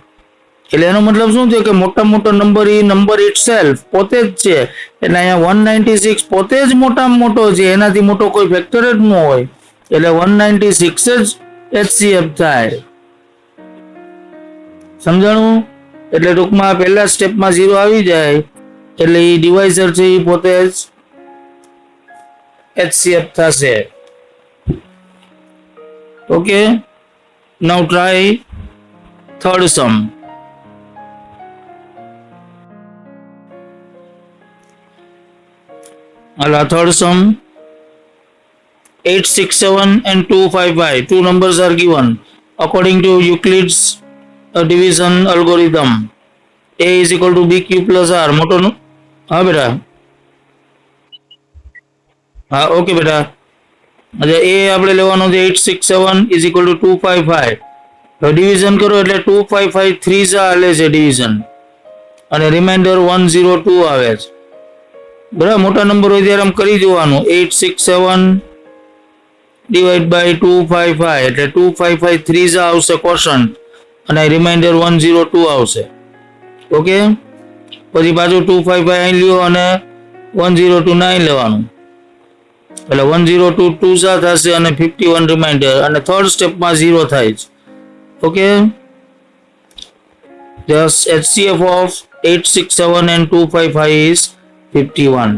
એટલે એનો મતલબ શું થયો કે મોટા મોટો નંબર એ નંબર ઇટસેલ્ફ પોતે જ છે. એટલે અહીંયા 196 પોતે જ મોટામાં મોટો છે, એનાથી મોટો કોઈ ફેક્ટર જ ન હોય. એટલે 196 જ HCF થાય. સમજાણું? એટલે ટૂંકમાં પહેલા સ્ટેપમાં 0 આવી જાય એટલે એ ડિવાઇઝર છે એ પોતે જ HCF થશે. Okay, now try third sum. Third sum 867 and 255. Two numbers are given according to Euclid's division algorithm. A is equal to BQ plus R. મોટો હા બેટા, હા ઓકે બેટા. એટલે એ આપણે લેવાનો છે 867 is equal to 255. તો ડિવિઝન કરો એટલે 255 3 જા આલે છે ડિવિઝન અને રિમાઇન્ડર 102 આવે છે. બરાબર, મોટા નંબર હોય ત્યારે આમ કરી જોવાનું. 867 ડિવાઈડ બાય 255 એટલે 255 3 જા આવશે કોશન્ટ અને રિમાઇન્ડર 102 આવશે. ઓકે, પછી પાછું 255 અહીં લ્યો અને 102 9 લેવાનું એટલે 102 2 જા થશે અને 51 રિમાઇન્ડર અને થર્ડ સ્ટેપમાં 0 થાય છે. Okay, thus HCF of 867 and 255 is 51.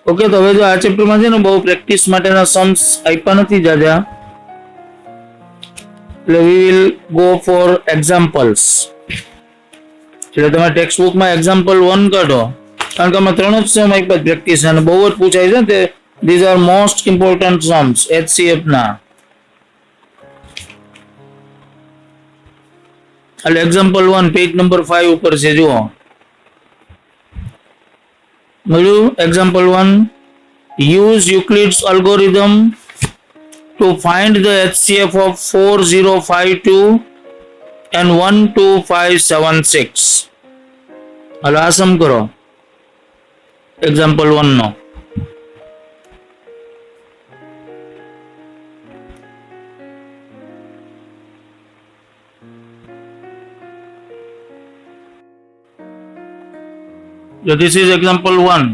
Okay, તો હવે જો આ ચેપ્ટરમાં છે ને બહુ પ્રેક્ટિસ માટેના સમ્સ આપ્યા નથી જાજા, એટલે we will go for examples. એટલે તમે ટેક્સ્ટ બુકમાં એક્ઝામ્પલ 1 કાઢો, કારણ કે આમાં 3 જ સમ આપ્યા પ્રેક્ટિસ અને બહુ જ પૂછાય છે તે. These are most important Sam's HCF ના. એટલે એક્ઝામ્પલ 1 પેજ નંબર 5 ઉપર છે, જુઓ. Example 1, use Euclid's algorithm to find the HCF of 4052 and 12576. હવે આ સમ કરો એક્ઝામ્પલ 1 નો. So this is example 1.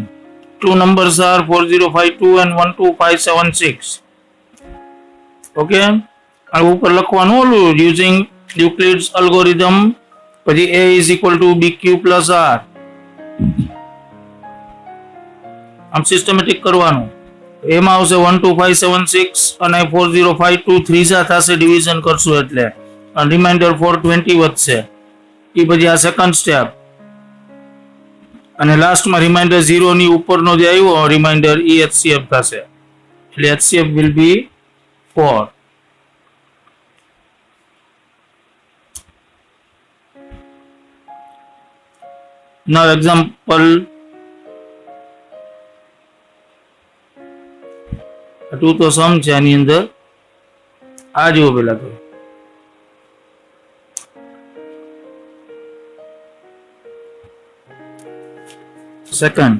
Two numbers are 4052 and 12576. Okay, આ ઉપર લખવાનું ઓલું using Euclid's algorithm, પછી A is equal to BQ plus R. આમ સિસ્ટમેટિક કરવાનું. એમાં આવશે 12576 અને 4052 3 જા થશે ડિવિઝન કરશું એટલે અને રિમાઇન્ડર 420 વધશે. એ પછી આ સેકન્ડ સ્ટેપ અને લાસ્ટમાં રિમાઇન્ડર 0 ની ઉપરનો જે આવ્યો રિમાઇન્ડર એ HCF થશે એટલે HCF will be 4. Now example 2 તો સમ છે આની અંદર. આ જુઓ પેલા તો second.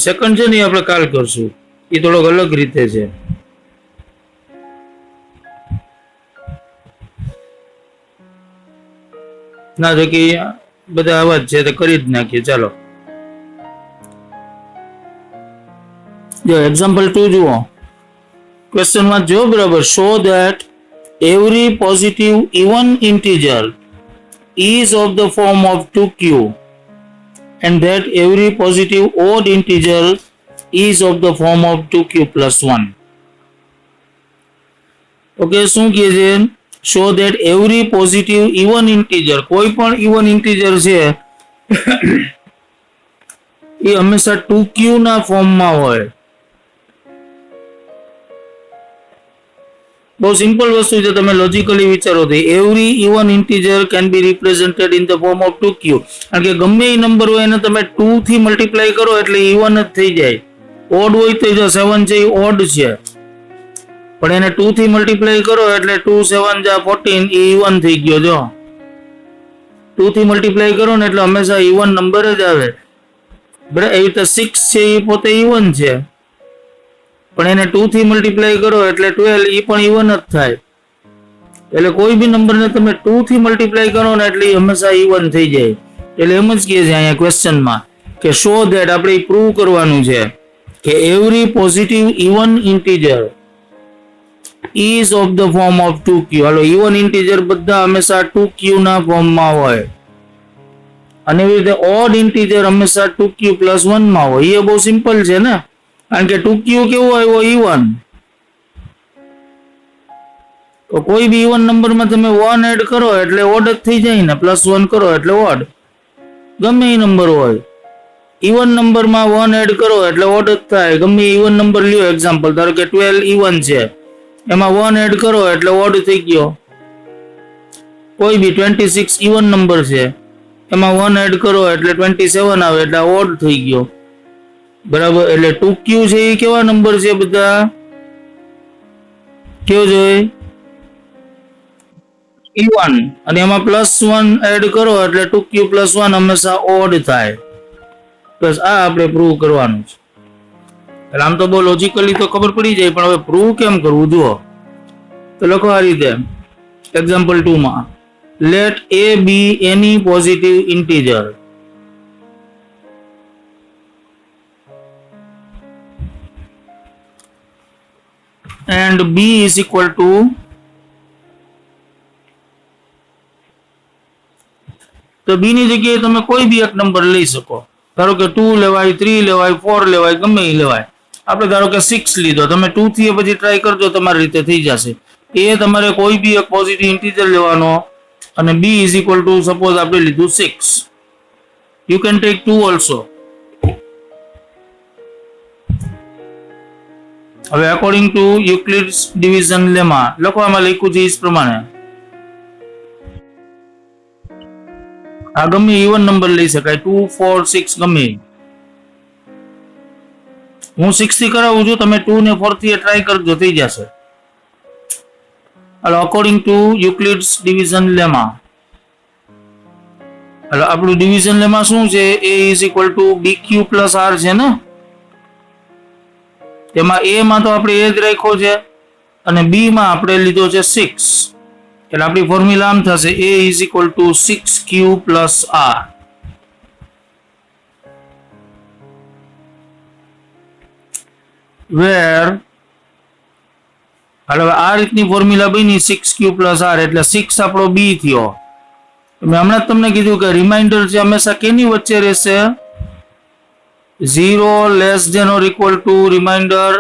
સેકન્ડ છે ને આપણે કાલ કરશું, એ થોડોક અલગ રીતે છે. ના જો કે બધા આવા જ છે તો કરી જ નાખીએ. ચાલો જો એક્ઝામ્પલ 2 જુઓ. Question 1 જો બરાબર. show that every positive even integer is of the form of 2q and that every positive odd integer is of the form of 2q plus 1. Okay, શું કહે છે? show that every positive even integer, કોઈ પણ even integer છે એ હંમેશા 2q ના ફોર્મમાં હોય. બહુ સિમ્પલ વસ્તુ છે, તમે લોજિકલી વિચારો તો every even integer can be represented in the form of 2q. કારણ કે ગમે એ નંબર હોય એને તમે 2 થી મલ્ટીપ્લાય કરો એટલે ઇવન જ થઈ જાય. ઓડ હોય તો જો 7 છે એ ઓડ છે, પણ એને 2 થી મલ્ટીપ્લાય કરો એટલે 2 7 જા 14 એ ઇવન થઈ ગયો. જો 2 થી મલ્ટીપ્લાય કરો ને એટલે હંમેશા ઇવન નંબર જ આવે. બરાબર, એવી રીતે 6 છે એ પોતે ઇવન છે, પણ એને 2 થી મલ્ટીપ્લાય કરો એટલે 12 એ પણ ઇવન જ થાય. એટલે કોઈ બી નંબરને તમે 2 થી મલ્ટીપ્લાય કરો ને એટલે હંમેશા ઇવન થઈ જાય. એટલે એમ જ કહે છે અહીંયા ક્વેશ્ચનમાં કે શો ધેટ, આપણે પ્રૂવ કરવાનું છે કે every positive even integer is of the form of 2q. Hello, even integer બધા હંમેશા 2q ના ફોર્મમાં હોય, અને એવી રીતે ઓડ ઇન્ટીજર હંમેશા 2q + 1 માં હોય. એ બહુ સિમ્પલ છે ને, કારણ કે 2q કેવો આવ્યો? ઇવન. તો કોઈ બી ઇવન નંબરમાં તમે 1 એડ કરો એટલે ઓડ જ થઈ જાય ને, +1 કરો એટલે ઓડ. ગમે એ નંબર હોય, ઇવન નંબરમાં 1 એડ કરો એટલે ઓડ જ થાય. ગમે ઇવન નંબર લ્યો, એક્ઝામ્પલ ધારો કે 12 ઇવન છે, એમાં 1 એડ કરો એટલે ઓડ થઈ ગયો. કોઈ બી 26 ઇવન નંબર છે, એમાં 1 એડ કરો એટલે 27 આવે એટલે ઓડ થઈ ગયો. બરાબર, એટલે 2q છે એ કેવા નંબર છે બધા? કેવો જોઈએ? ઇવન. અને એમાં +1 એડ કરો એટલે 2q + 1 હંમેશા ઓડ થાય. બસ આ આપણે પ્રૂવ કરવાનું છે. એટલે આમ તો બહુ લોજિકલી તો ખબર પડી જાય, પણ હવે પ્રૂવ કેમ કરવું જુઓ. તો લખો આ રીતે, એક્ઝામ્પલ 2 માં late a be any positive integer and b is equal to તો b ની જગ્યાએ તમે કોઈ બી એક નંબર લઈ શકો. ધારો કે 2 લેવાય, 3 લેવાય, 4 લેવાય, ગમે એ લેવાય. આપણે ધારો કે 6 લીધો, તમે 2 થી પછી ટ્રાય કરજો, તમારી રીતે થઈ જશે. એ તમારે કોઈ બી એક પોઝિટિવ ઇન્ટીજર લેવાનો, અને b is equal to suppose આપણે લીધું 6. You can take 2 also. હવે અકોર્ડિંગ ટુ યુક્લિડ્સ ડિવિઝન લેમા લખવામાં લખ્યું છે એ પ્રમાણે આ ગમે ઇવન નંબર લઈ શકાય, 2 4 6 ગમે. હું 6 થી કરાવું છું, તમે 2 ને 4 થી ટ્રાય કરજો, થઈ જશે. હાલો, અકોર્ડિંગ ટુ યુક્લિડ્સ ડિવિઝન લેમા, હાલો આપણું ડિવિઝન લેમા શું છે? a is equal to bq plus r છે ને, તેમાં a માં તો આપણે એ જ રાખ્યો છે, અને b માં આપણે લીધો છે 6. એટલે આપણી ફોર્મ્યુલા આમ થશે a is equal to 6q plus r. where હાલ હવે આ રીતની ફોર્મ્યુલા બની 6q plus r, એટલે 6 આપણો b થયો. મેં હમણાં જ તમને કીધું કે રિમાઇન્ડર છે હંમેશા કેની વચ્ચે રહેશે? 0 less than or equal to remainder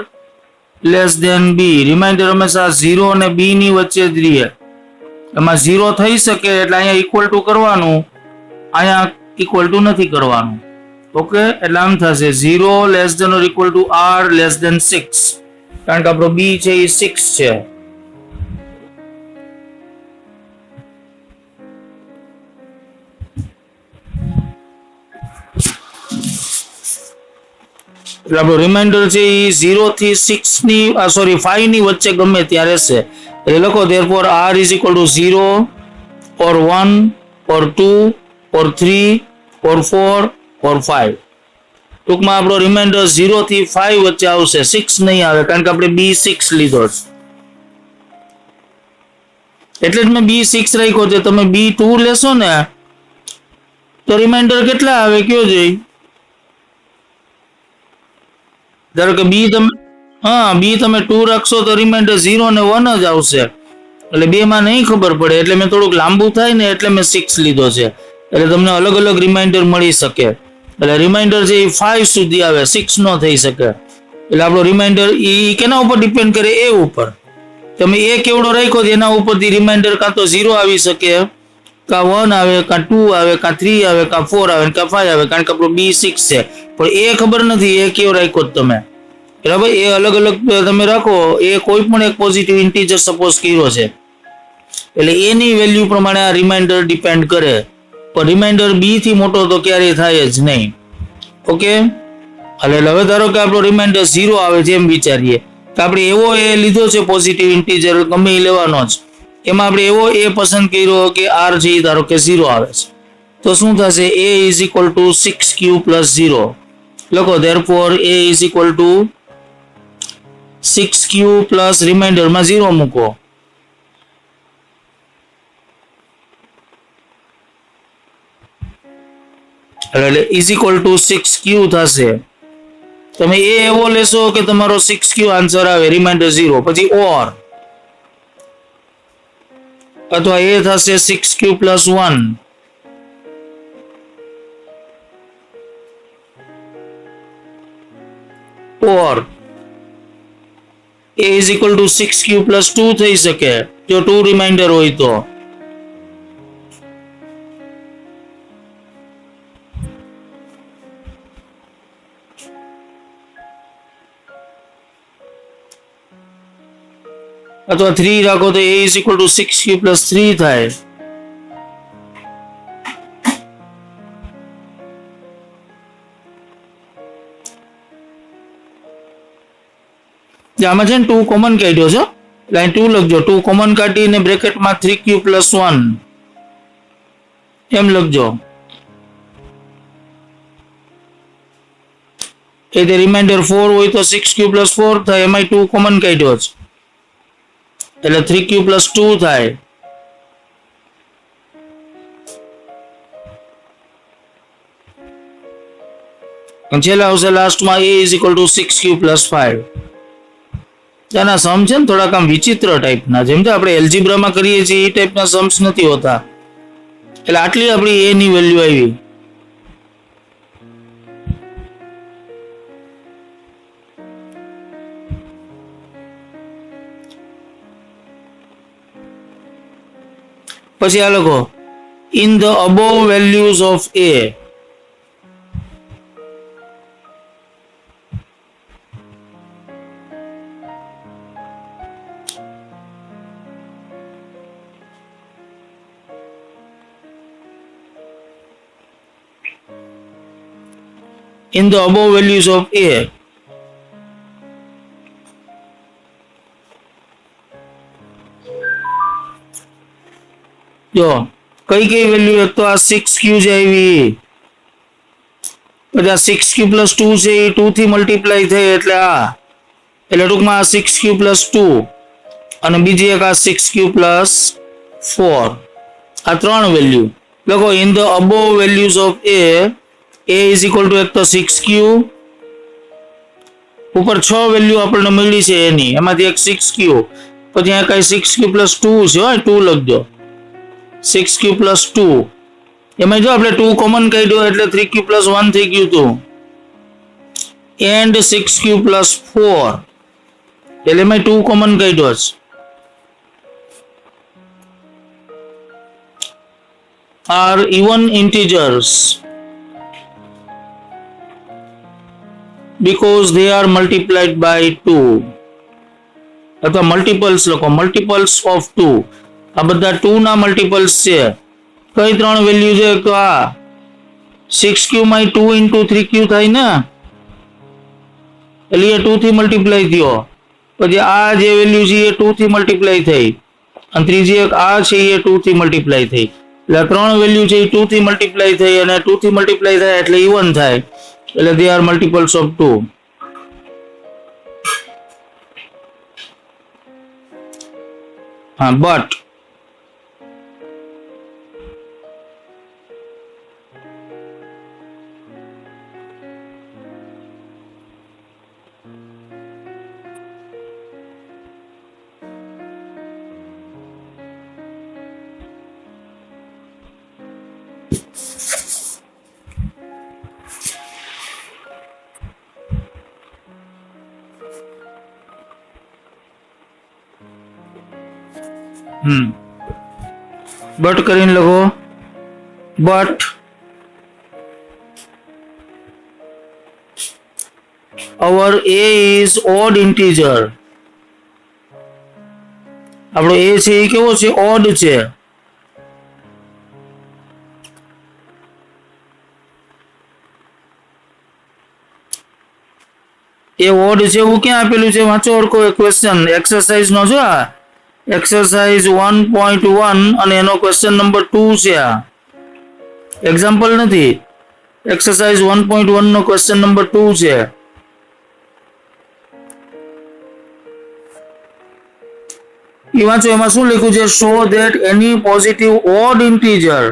less than b. Remainder હંમેશા 0 અને b ની વચ્ચે જ રહે. એમાં 0 થઈ શકે એટલે અહીંયા ઇક્વલ ટુ કરવાનું, અહીંયા ઇક્વલ ટુ નથી કરવાનું. ઓકે, એટલે આમ થશે 0 less than or equal to r less than 6, કારણ કે આપણો b છે એ 6 છે. એટલે આપણો રિમાઇન્ડર છે એ 0 થી 6 ની 5 ની વચ્ચે ગમે ત્યાં રહેશે. એટલે લખો therefore r is equal to 0 or 1 or 2 or 3 or 4 or 5. ટૂંકમાં આપણો રિમાઇન્ડર 0 થી 5 વચ્ચે આવશે, 6 નહીં આવે, કારણ કે આપણે b6 લીધો છે. એટલે જ મેં b6 રાખ્યો છે. તમે b2 લેશો ને તો રિમાઇન્ડર કેટલા આવે કયો જોઈ? ધારો કે b તમે 2 રાખશો તો રિમાઇન્ડર 0 ને 1 જ આવશે. એટલે બે માં નહીં ખબર પડે, એટલે મેં થોડુંક લાંબુ થાય ને એટલે મેં 6 લીધો છે. એટલે તમને અલગ અલગ રિમાઇન્ડર મળી શકે. એટલે રિમાઇન્ડર છે એ 5 સુધી આવે, 6 નો થઈ શકે. એટલે આપણો રિમાઇન્ડર એ કેના ઉપર ડિપેન્ડ કરે? એ ઉપર. તમે એ કેવડો રાખ્યો એના ઉપરથી રિમાઇન્ડર કાં તો 0 આવી શકે, કાં 1 આવે, કાં 2 આવે, કાં 3 આવે, કાં 4 આવે, કાં 5 આવે, કારણ કે આપણો b6 છે. પણ એ ખબર નથી એ કેવો રાખ્યો તમે. બરાબર, એ અલગ અલગ તમે રાખો. એ કોઈ પણ એક પોઝિટિવ ઇન્ટીજર સપોઝ કર્યો છે, એટલે એની વેલ્યુ પ્રમાણે આ રિમાઇન્ડર ડિપેન્ડ કરે. પણ રિમાઇન્ડર b થી મોટો તો ક્યારેય થાય જ નહીં. ઓકે, એટલે હવે ધારો કે આપણો રિમાઇન્ડર 0 આવે છે એમ વિચારીએ તો આપણે એવો એ લીધો છે પોઝિટિવ ઇન્ટીજર ગમે એ લેવાનો જ એમાં આપણે એવો એ પસંદ કર્યો કે r છે ધારો કે 0 આવે છે તો શું થશે a is equal to 6q plus 0 લખો therefore a is equal to 6q plus remainder માં 0 મૂકો એટલે is equal to 6q થશે તમે એ એવો લેશો કે તમારો 6q આન્સર આવે રિમાઇન્ડર 0 પછી ઓર અથવા એ થશે 6q plus 1 or a is equal to 6q plus 2 થઈ શકે જો 2 રિમાઇન્ડર હોય તો અથવા 3 રાખો તો a is equal to 6q plus 3 થાય આમાં છે ને 2 કોમન કાઢ્યો છે લાઈન 2 લખજો 2 કોમન કાઢીને બ્રેકેટમાં 3q plus 1 એમ લખજો એ તે રિમાઇન્ડર 4 હોય તો 6q plus 4 થાય એમાં 2 કોમન કાઢ્યો છે એટલે 3q plus 2 થાય છેલ્લે આવશે લાસ્ટમાં a is equal to 6q plus 5 આના સમ છે ને થોડાક આમ વિચિત્ર ટાઈપના જેમ કે આપણે એલ્જીબ્રામાં કરીએ છીએ એ ટાઈપના सम्स નથી હોતા એટલે આટલી આપણી a ની વેલ્યુ આવી પછી આ લખો in the above values of a in the above values of a જો કઈ કઈ વેલ્યુ એક તો આ 6q છે આવી પછી આ 6q plus 2 છે એ 2 થી મલ્ટીપ્લાય થઈ એટલે આ એટલે ટૂંકમાં આ 6q plus 2 અને બીજી એક આ 6q plus 4 આ ત્રણ વેલ્યુ લખો in the above values of a is equal to એક તો 6q ઉપર 6 વેલ્યુ આપણને મળી છે એની એમાંથી એક 6q પછી આ કઈ 6q plus 2 છે હોય 2 લખજો 6q plus 2 એમાં જો આપણે 2 કોમન કાઢ્યો એટલે 3q plus 1 થઈ ગયું હતું and 6q plus 4 એટલે એમાં 2 કોમન કાઢ્યો છે are even integers because they are multiplied by 2 અથવા મલ્ટીપલ્સ લખો મલ્ટીપલ્સ ઓફ 2 આ બધા 2 ના મલ્ટીપલ્સ છે કઈ ત્રણ વેલ્યુ છે તો આ 6q માં 2 into 3q થાય ને એટલે એ 2 થી મલ્ટીપ્લાય થયો પછી આ જે વેલ્યુ છે એ 2 થી મલ્ટીપ્લાય થઈ અને ત્રીજી એક આ છે એ 2 થી મલ્ટીપ્લાય થઈ એટલે ત્રણ વેલ્યુ છે એ 2 થી મલ્ટીપ્લાય થઈ અને 2 થી મલ્ટીપ્લાય થાય એટલે ઇવન થાય એટલે they are multiples of 2 but but કરીને લખો but our a is odd integer આપણો a છે એ કેવો છે odd છે એ ઓડ છે એવું ક્યાં આપેલું છે વાંચો ઓળખો ક્વેશ્ચન એક્સરસાઇઝ નો જો આ એક્સરસાઇઝ 1.1 અને એનો ક્વેશ્ચન નંબર 2 છે આ એક્ઝામ્પલ નથી એક્સરસાઇઝ 1.1 નો ક્વેશ્ચન નંબર 2 છે એ વાંચો એમાં શું લખ્યું છે show that any positive odd integer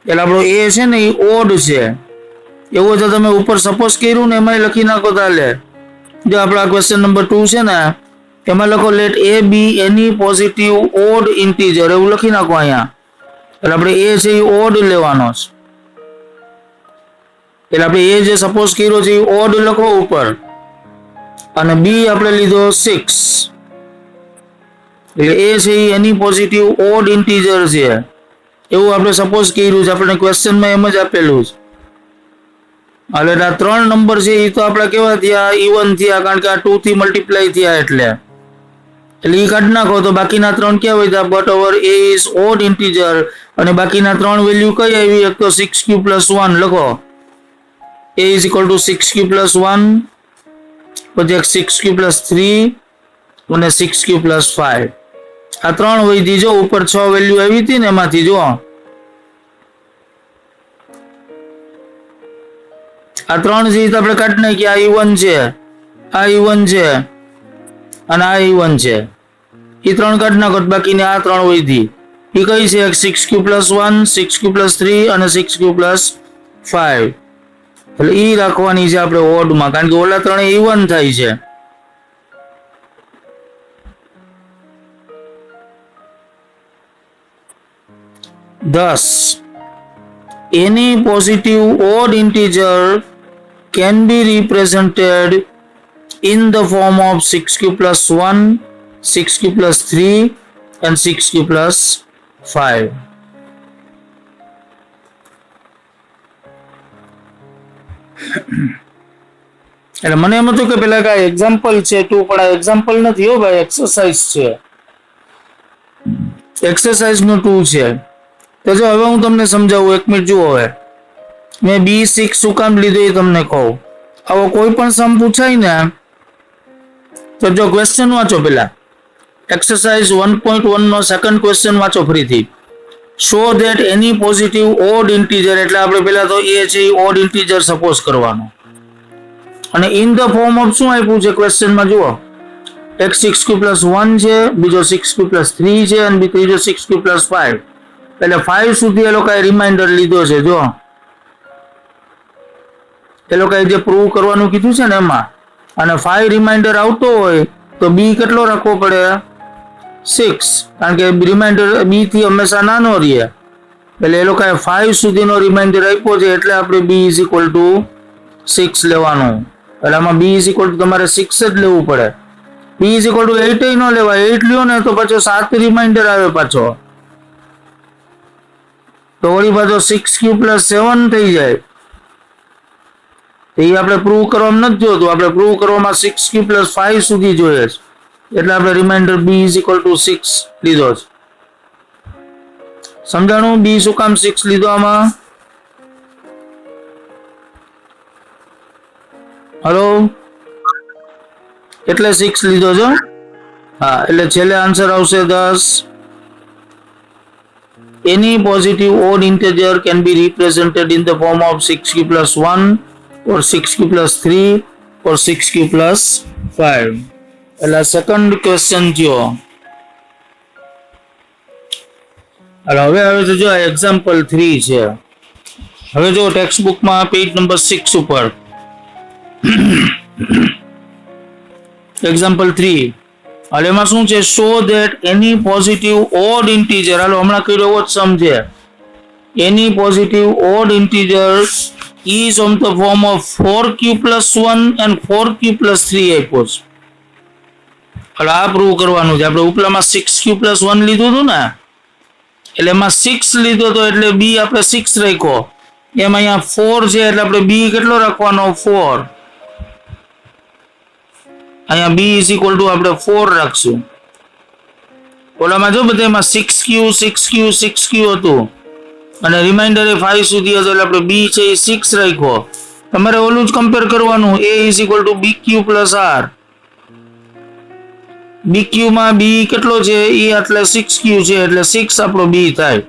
એટલે આપણો એ છે ને એ ઓડ છે એવું તો તમે ઉપર સપોઝ કર્યું ને એમાં લખી નાખો તાલે જો આપણા ક્વેશ્ચન નંબર 2 છે ને એમાં લખો લેટ એ બી એની પોઝિટિવ ઓડ ઇન્ટીજર એવું લખી નાખો અહીંયા એટલે આપણે એ છે એ ઓડ લેવાનો છે એટલે આપણે એ જે સપોઝ કર્યો છે એ ઓડ લખો ઉપર અને બી આપણે લીધો 6 એટલે એ છે એની પોઝિટિવ ઓડ ઇન્ટીજર છે એવું આપણે સપોઝ કર્યું છે આપણે ક્વેશ્ચનમાં એમ જ આપેલું છે એટલે આ 3 નંબર છે એ તો આપણા કેવા થયા ઇવન થયા કારણ કે આ 2 થી મલ્ટીપ્લાય થયા એટલે એ કાઢી નાખો તો બાકીના 3 ક્યાં વધ્યા but over A is odd integer અને બાકીના 3 વેલ્યુ કઈ આવી એક તો 6q + 1 લખો a is equal to 6q + 1 પછી 6q + 3 અને 6q + 5 આ 3 વધી જો ઉપર 6 વેલ્યુ આવી હતી ને એમાંથી જો આ 3 છે આપણે કાઢી નાખી આ e1 છે આ e1 છે અને આ e1 છે એ 3 કાઢી નાખો બાકીની આ 3 વધી એ કઈ છે 6q + 1 6q + 3 અને 6q + 5 એટલે ઈ રાખવાની છે આપણે ઓડ માં કારણ કે ઓલા 3 e1 થાય છે thus any positive odd integer can be represented in the form of 6q + 1 6q + 3 and 6q + 5 એટલે મને એમ હતું કે પેલા કઈ એક્ઝામ્પલ છે તું પણ આ એક્ઝામ્પલ નથી હો ભાઈ એક્સરસાઇઝ છે એક્સરસાઇઝ નો 2 છે તો જો હવે હું તમને સમજાવું એક મિનિટ જુઓ હવે મેં B6 શું કામ લીધું એ તમને કહું આવો કોઈ પણ સમ પૂછાય ને તો જો ક્વેશ્ચન વાંચો પેલા એક્સરસાઇઝ 1.1 નો સેકન્ડ ક્વેશ્ચન વાંચો ફરીથી show that any positive odd integer એટલે આપણે પેલા તો એ છે ઓડ ઇન્ટીજર સપોઝ કરવાનો અને ઇન ધ ફોર્મ ઓફ શું આપ્યું છે ક્વેશ્ચનમાં જુઓ એક 6q + 1 છે બીજો 6q + 3 છે અને ત્રીજો 6q + 5 એટલે 5 સુધી એ લોકોએ રિમાઇન્ડર લીધો છે જો એ લોકોએ જે પ્રૂવ કરવાનું કીધું છે ને એમાં અને 5 રિમાઇન્ડર આવતો હોય તો બી કેટલો રાખવો પડે 6 કારણ કે રિમાઇન્ડર બી થી હંમેશા નાનો રહે એટલે એ લોકોએ 5 સુધીનો રિમાઇન્ડર આપ્યો છે એટલે આપણે b = 6 લેવાનું એટલે આમાં b = તમારે 6 જ લેવું પડે b = 8 ય ન લેવાય 8 લ્યો ને તો પાછો 7 રિમાઇન્ડર આવે પાછો તો વળી પાછો 6q + 7 થઈ જાય એ આપણે પ્રૂવ કરવામાં નથી જોતું આપણે પ્રૂવ કરવામાં 6q + 5 સુધી જોઈએ એટલે આપણે રિમાઇન્ડર b = 6 લીધો છે સમજાણું b શું કામ 6 લીધો આમાં હેલો એટલે 6 લીધો છો હા એટલે છેલ્લે આન્સર આવશે 10 any positive odd integer can be represented in the form of 6q + 1 or 6q + 3 or 6q + 5 એટલે સેકન્ડ ક્વેશ્ચન જો હવે તો જો એક્ઝામ્પલ 3 છે હવે જો ટેક્સ્ટ બુક માં પેજ નંબર 6 ઉપર એક્ઝામ્પલ 3 એટલે એમાં શું છે show that any positive odd integer હાલો હમણાં કર્યો એવો જ સમ છે any positive odd integer is on the form of 4q + 1 and 4q + 3 આપ્યો છે એટલે આ પ્રૂવ કરવાનું છે આપણે ઉપલામાં 6q + 1 લીધું હતું ને એટલે એમાં 6 લીધો તો એટલે b આપણે 6 રાખ્યો એમાં અહીંયા 4 છે એટલે આપણે b કેટલો રાખવાનો 4 અહીંયા b = આપણે 4 રાખશું ઓલામાં જો બધામાં 6q 6q 6q હતું અને રિમાઇન્ડર એ 5 સુધી હતો એટલે આપણે b છે એ 6 રાખ્યો તમારે ઓલું જ કમ્પેર કરવાનું, a is equal two bq plus r. bq માં b કેટલો છે એ એટલે 6q છે એટલે 6 આપણો b થાય.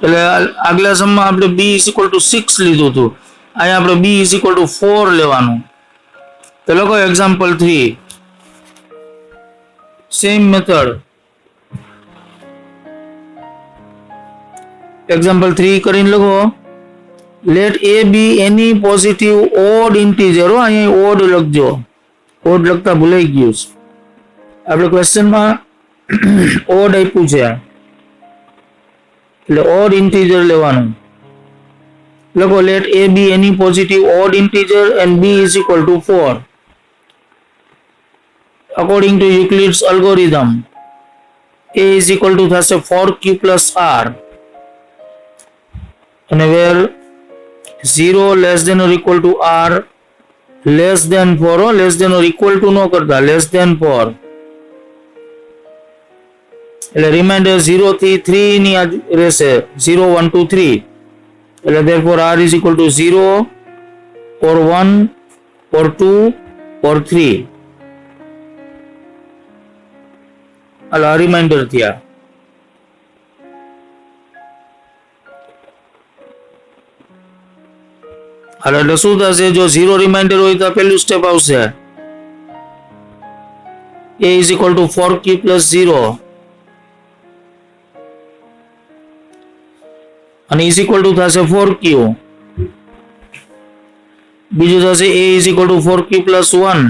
એટલે આગલા સમમાં આપણે b ઇઝ ઇક્વલ ટુ 6 લીધું હતું, અહીંયા આપણે b ઇઝ ઇક્વલ ટુ 4 લેવાનું. તો લખો એક્ઝામ્પલ 3, સેમ મેથડ. એક્ઝામ્પલ 3 કરીને લખો, let a be any positive odd integer. અહીંયા ઓડ લખજો, ઓડ લખતા ભૂલાઈ ગયું છે. આપણે ક્વેશ્ચનમાં ઓડ આપ્યું છે એટલે ઓડ ઇન્ટીજર લેવાનું. લખો let a be any positive odd integer and b is equal to 4. According to Euclid's algorithm, a is equal to થશે 4q plus r, અને where 0 less than or equal to r less than 4, less than or equal to no કરતા, less than 4. એટલે reminder 0 થી 3 ની રહેશે, 0 1 2 3. એટલે therefore r is equal to 0 or 1 or 2 or 3. હાલો આ reminder થયા. હાલો એટલે શું થશે, જો 0 રિમાઇન્ડર હોય તો પહેલું સ્ટેપ આવશે, a is equal to 4q plus 0 અને is equal to થશે 4q. બીજું થશે a is equal to 4q plus 1,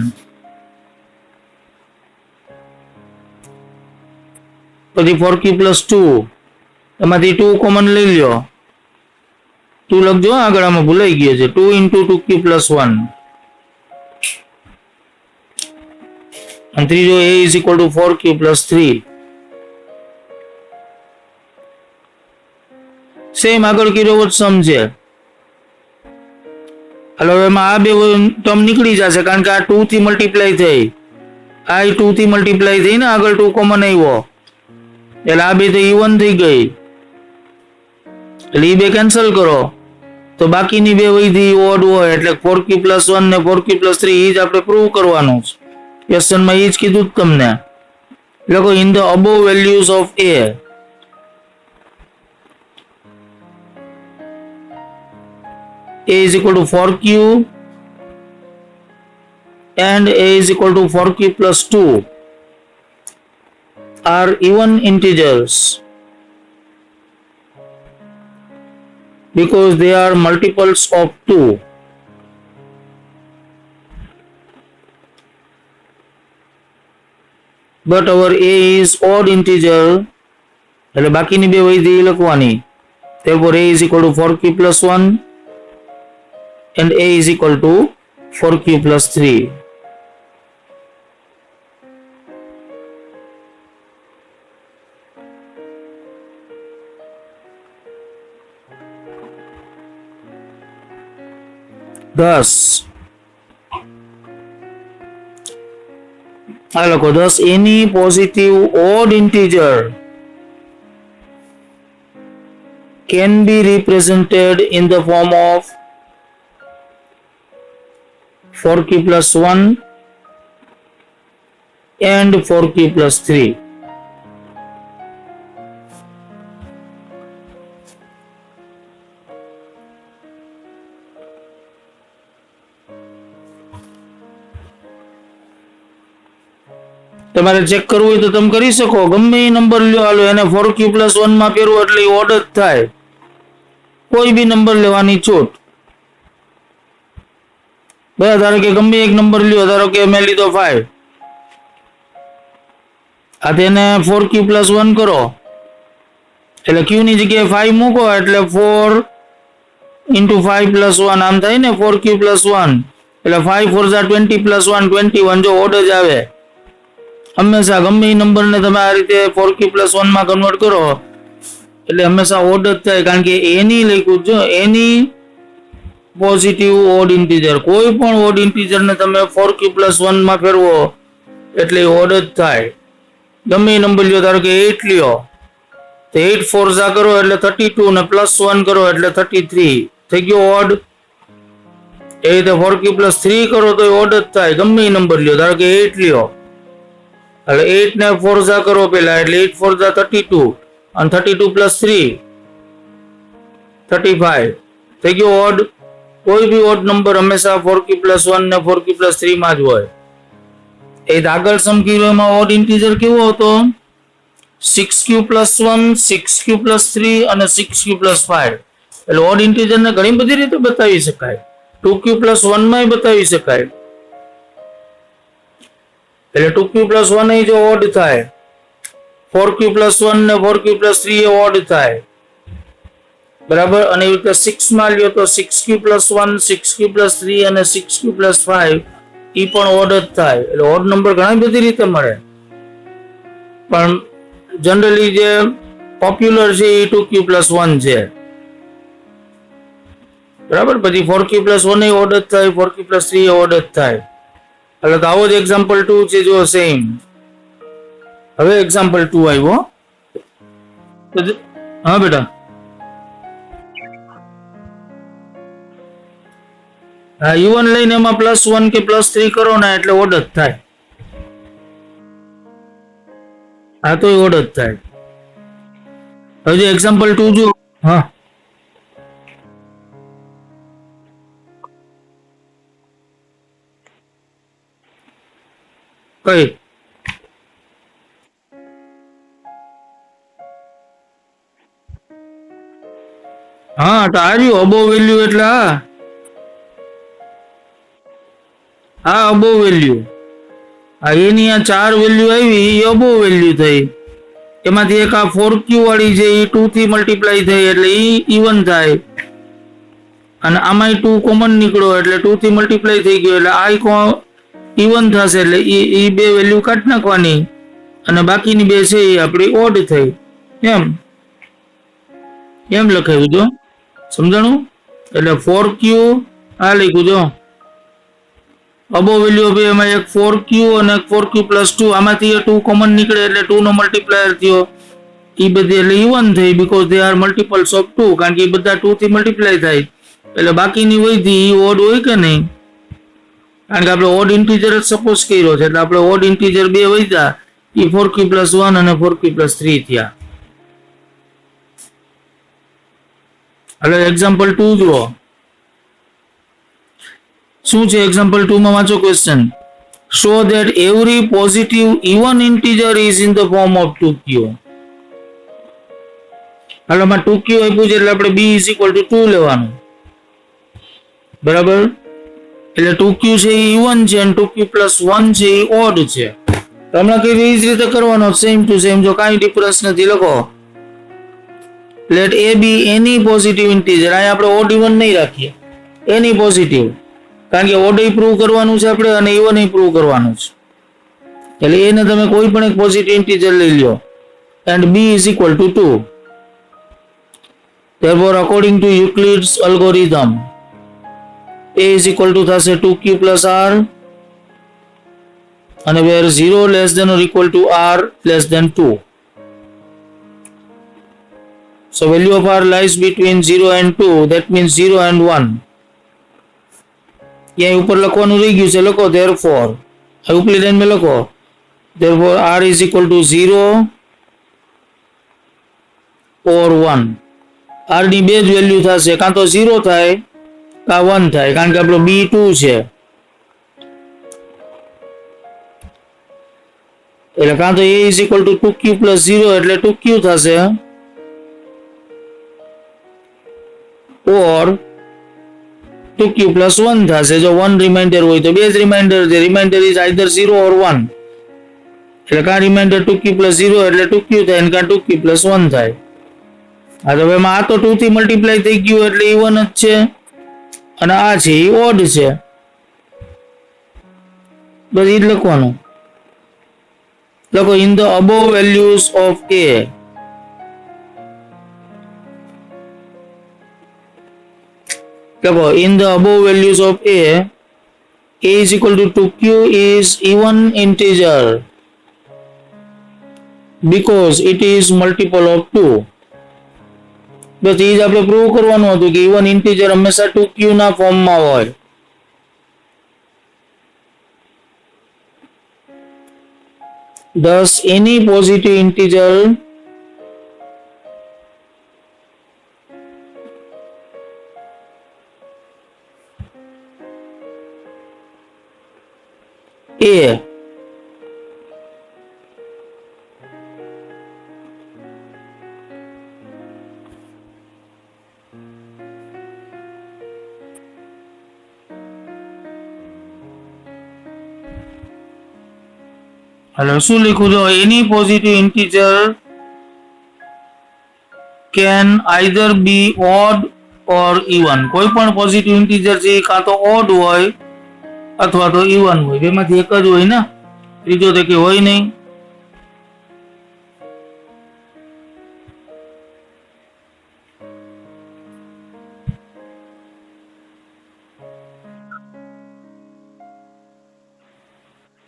પછી 4q plus 2, એમાંથી 2 કોમન લઈ લ્યો, 2 લખજો, આગળ આમાં ભૂલાઈ ગયો છે, 2 into 2q plus 1. અને ત્રીજો a is equal to 4q plus 3. Same આગળ કર્યો સમ છે. હાલો એમાં આ બે ટર્મ નીકળી જશે કારણ કે આ 2 થી મલ્ટીપ્લાય થઈ, આ 2 થી મલ્ટીપ્લાય થઈ ને, આગળ 2 કોમન આવ્યો એટલે આ બે તો e1 થઈ ગઈ, એટલે એ બે કેન્સલ કરો તો બાકીની બે વધી ઓડ હોય એટલે 4q plus 1 ને 4q plus 3 એ જ આપણે પ્રૂવ કરવાનું છે. ક્વેશ્ચનમાં એ જ કીધું તમને. લખો in the above values of a, a is equal to 4q and a is equal to 4q plus 2 are even integers because they are multiples of 2. But our a is odd integer, એટલે બાકીની બે વૈધી લખવાની. Therefore a is equal to 4q plus 1 and a is equal to 4q plus 3. Thus, thus any positive odd integer can be represented in the form of 4q plus 1 and 4q plus 3. તમારે check કરવું હોય તો તમે કરી શકો, ગમે એ number લ્યો, હાલો એને 4q plus 1 માં ફેરવો એટલે ઓડ જ થાય, કોઈ બી નંબર લેવાની છૂટ. બરાબર, ધારો કે ગમે એક નંબર લ્યો, ધારો કે મેં લીધો 5, આ તેને 4q plus 1 કરો એટલે q ની જગ્યાએ 5 મૂકો એટલે 4 into 5 plus 1 આમ થાય ને, 4q plus 1 એટલે 5 4 20 plus 1 21. જો ઓડ જ આવે. હંમેશા ગમે એ નંબર ને તમે આ રીતે 4q plus 1 માં કન્વર્ટ કરો એટલે હંમેશા ઓડ જ થાય, કારણ કે એની લખ્યું, જો એની પોઝિટિવ ઓડ ઇન્ટીજર, કોઈ પણ ઓડ ઇન્ટીજર ને તમે 4q plus 1 માં ફેરવો એટલે ઓડ જ થાય. ગમે એ નંબર લ્યો, ધારો કે 8 લ્યો તો 8 4 કરો એટલે 32 ને plus 1 કરો એટલે 33 થઈ ગયો ઓડ. એ રીતે 4q પ્લસ 3 કરો તો ઓડ જ થાય, ગમે એ નંબર લ્યો, ધારો કે 8 લ્યો, એટલે 8 ને 4 જા કરો પેલા, એટલે 8 4 જા 32 અને 32 પ્લસ 3 35 થઈ ગયો ઓડ. કોઈ બી ઓડ નંબર હંમેશા 4q પ્લસ 1 ને 4q પ્લસ 3 માં જ હોય. એ આગળ સમકીરો એમાં ઓડ ઇન્ટીજર કેવો હતો? 6q પ્લસ 1, 6q પ્લસ 3 અને 6q પ્લસ 5. એટલે ઓડ ઇન્ટીજર ને ઘણી બધી રીતે બતાવી શકાય. 2q પ્લસ 1 માં બતાવી શકાય. એટલે 2q પ્લસ 1 જો ઓડ થાય, 4q પ્લસ 1 ને 4q પ્લસ 3 એ ઓડ થાય, બરાબર. અને એવી રીતે 6 માં લ્યો તો 6q પ્લસ 1, 6q પ્લસ 3 અને 6q પ્લસ 5 ઈ પણ ઓડ જ થાય. એટલે ઓડ નંબર ઘણી બધી રીતે મળે, પણ જનરલી જે પોપ્યુલર છે એ 2q પ્લસ 1 છે, બરાબર. પછી 4q પ્લસ 1 એ ઓડ જ થાય, 4q પ્લસ 3 એ ઓડ જ થાય. એટલે તો આવો જ એક્ઝામ્પલ 2 છે, જો સેમ. હવે એક્ઝામ્પલ 2 આવ્યો. હા બેટા, હા u1 લઈને એમાં પ્લસ 1 કે પ્લસ 3 કરો ને એટલે ઓડ જ થાય. હા તો ઓડ જ થાય. હવે એક્ઝામ્પલ 2 જો. હા કઈ? હા તો આ રહ્યું અબોવ વેલ્યુ, એટલે હા અબોવ વેલ્યુ. આ એની આ 4 વેલ્યુ આવી, એ અબોવ વેલ્યુ થઈ. એમાંથી એક આ 4q વાળી છે એ 2 થી મલ્ટીપ્લાય થઈ એટલે ઈ 1 થાય, અને આમાં 2 કોમન નીકળ્યો એટલે 2 થી મલ્ટીપ્લાય થઈ ગયો એટલે આ ઈ 1 થશે. એટલે ઈ બે વેલ્યુ કાઢી નાખવાની અને બાકીની બે છે એ આપણી ઓડ થઈ. એમ લખાયું જો, સમજાણું? એટલે 4q આ લખ્યું જો અબો વેલ્યુ બે, એમાં એક 4q અને 4q પ્લસ 2, આમાંથી 2 કોમન નીકળે એટલે 2 નો મલ્ટીપ્લાયર થયો, એ બધી એટલે E1 થઈ, બીકોઝ દે આર મલ્ટીપલ્સ ઓફ 2, કારણ કે એ બધા 2 થી મલ્ટીપ્લાય થાય. એટલે બાકીની વધી એ ઓડ હોય કે નહીં? કારણ કે આપણે ઓડ ઇન્ટીજર જ સપોઝ કર્યો છે, એટલે આપણે ઓડ ઇન્ટીજર બે વધ્યા, એ 4q પ્લસ 1 અને 4q પ્લસ 3 થયા. એટલે એક્ઝામ્પલ 2 જુઓ શું છે. એક્ઝામ્પલ 2 માં વાંચો question. Show that every positive even integer is in the form of 2q. એટલે આમાં 2q આપ્યું છે એટલે આપણે b ઇઝ ઇક્વલ ટુ 2 લેવાનું, બરાબર. એટલે 2q છે એ ઇવન છે અને 2q પ્લસ 1 છે એ ઓડ છે. તો હમણાં કઈ એ જ રીતે કરવાનો, સેમ ટુ સેમ. જો કાંઈ ડિફરન્સ નથી, લખો let a be any positive integer. અહીંયા આપણે ઓડ ઇવન નહીં રાખીએ, એની પોઝિટિવ, કારણ કે ઓડ પ્રૂવ કરવાનું છે આપણે અને ઇવન પ્રૂવ કરવાનું છે. એટલે એને તમે કોઈ પણ એક પોઝિટિવ ઇન્ટીજર લઈ લ્યો and b is equal two 2. therefore according to Euclid's algorithm a is equal to થશે 2q plus r, અને where 0 less than or equal to r less than 2. So value of r lies between 0 and 2, that means 0 and 1. यहाँ ऊपर लखवानुं रही गयुं छे, लखो therefore, ઉપલી line में લખો therefore r is equal to 0 or 1. r ની બે જ વેલ્યુ થશે, કાં તો 0 થાય કાં 1 થાય, કારણ કે આપણો b2 છે. એટલે કાં તો a is equal to 2q plus 0 એટલે 2q થશે, or 2q plus 1 થશે. જો 1 રિમાઇન્ડર હોય તો બે જ રિમાઇન્ડર છે, રિમાઇન્ડર ઇઝ આઈધર 0 or 1. એટલે કાં રિમાઇન્ડર 2q plus 0 એટલે 2q થાય અને કાં 2q plus 1 થાય. હા તો એમાં આ તો 2 થી મલ્ટીપ્લાય થઈ ગયું એટલે E1 જ છે, અને આ છે એ ઓડ છે, બસ એ જ લખવાનું. લખો in the above values of a. લખો in the above values of a is equal to 2q is even integer because it is multiple of 2. બસ એ જ આપણે પ્રૂવ કરવાનું હતું કે ઇવન ઇન્ટીજર હંમેશા 2q ના ફોર્મમાં હોય. thus any positive integer a हेलो शू लिखू जो any positive integer can either be odd or even कोई पण पॉजिटिव इंटीजर છે કાં તો ઓડ હોય અથવા તો ઇવન હોય બેમાંથી એક જ હોય ને ત્રીજો તો કે હોય નહીં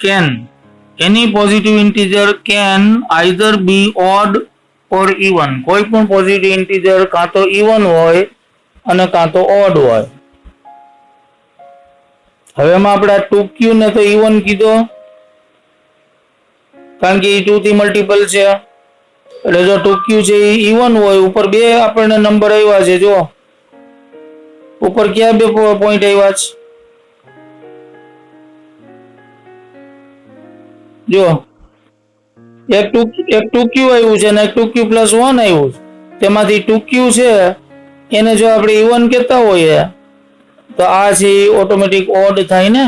can any positive integer can either be odd or even કોઈ પણ પોઝિટિવ ઇન્ટીજર કાં તો ઇવન હોય અને કાં તો ઓડ હોય હવે એમાં આપણે 2q ને તો ઇવન કીધો કારણ કે એ 2 થી મલ્ટીપલ છે એટલે જો 2q છે એ ઇવન હોય ઉપર બે આપણને નંબર આવ્યા છે જો ઉપર ક્યાં બે પોઈન્ટ આવ્યા છે જો એક 2q આવ્યું છે અને એક 2q પ્લસ 1 આવ્યું છે તેમાંથી 2q છે એને જો આપણે ઇવન કહેતા હોઈએ તો આ છે ઓટોમેટિક ઓડ થાય ને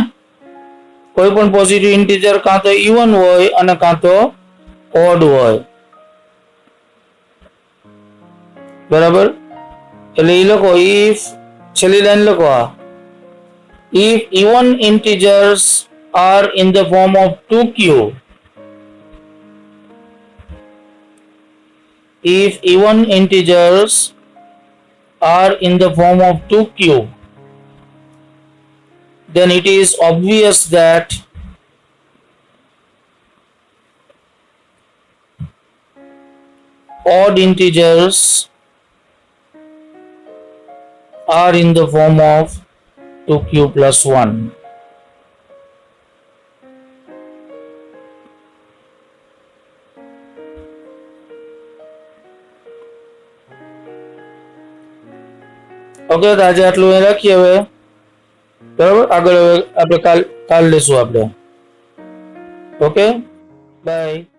કોઈ પણ પોઝિટિવ ઇન્ટીજર કાં તો ઇવન હોય અને કાં તો ઓડ હોય બરાબર એટલે એ લખો ઇફ છેલ્લી લાઈન લખો આ if even integers are in the form of 2q if even integers are in the form of 2q then it is obvious that odd integers are in the form of 2q plus 1. Okay તો આજે આટલું રાખીએ હવે બરાબર આગળ હવે આપણે કાલ લેશું આપણે ઓકે બાય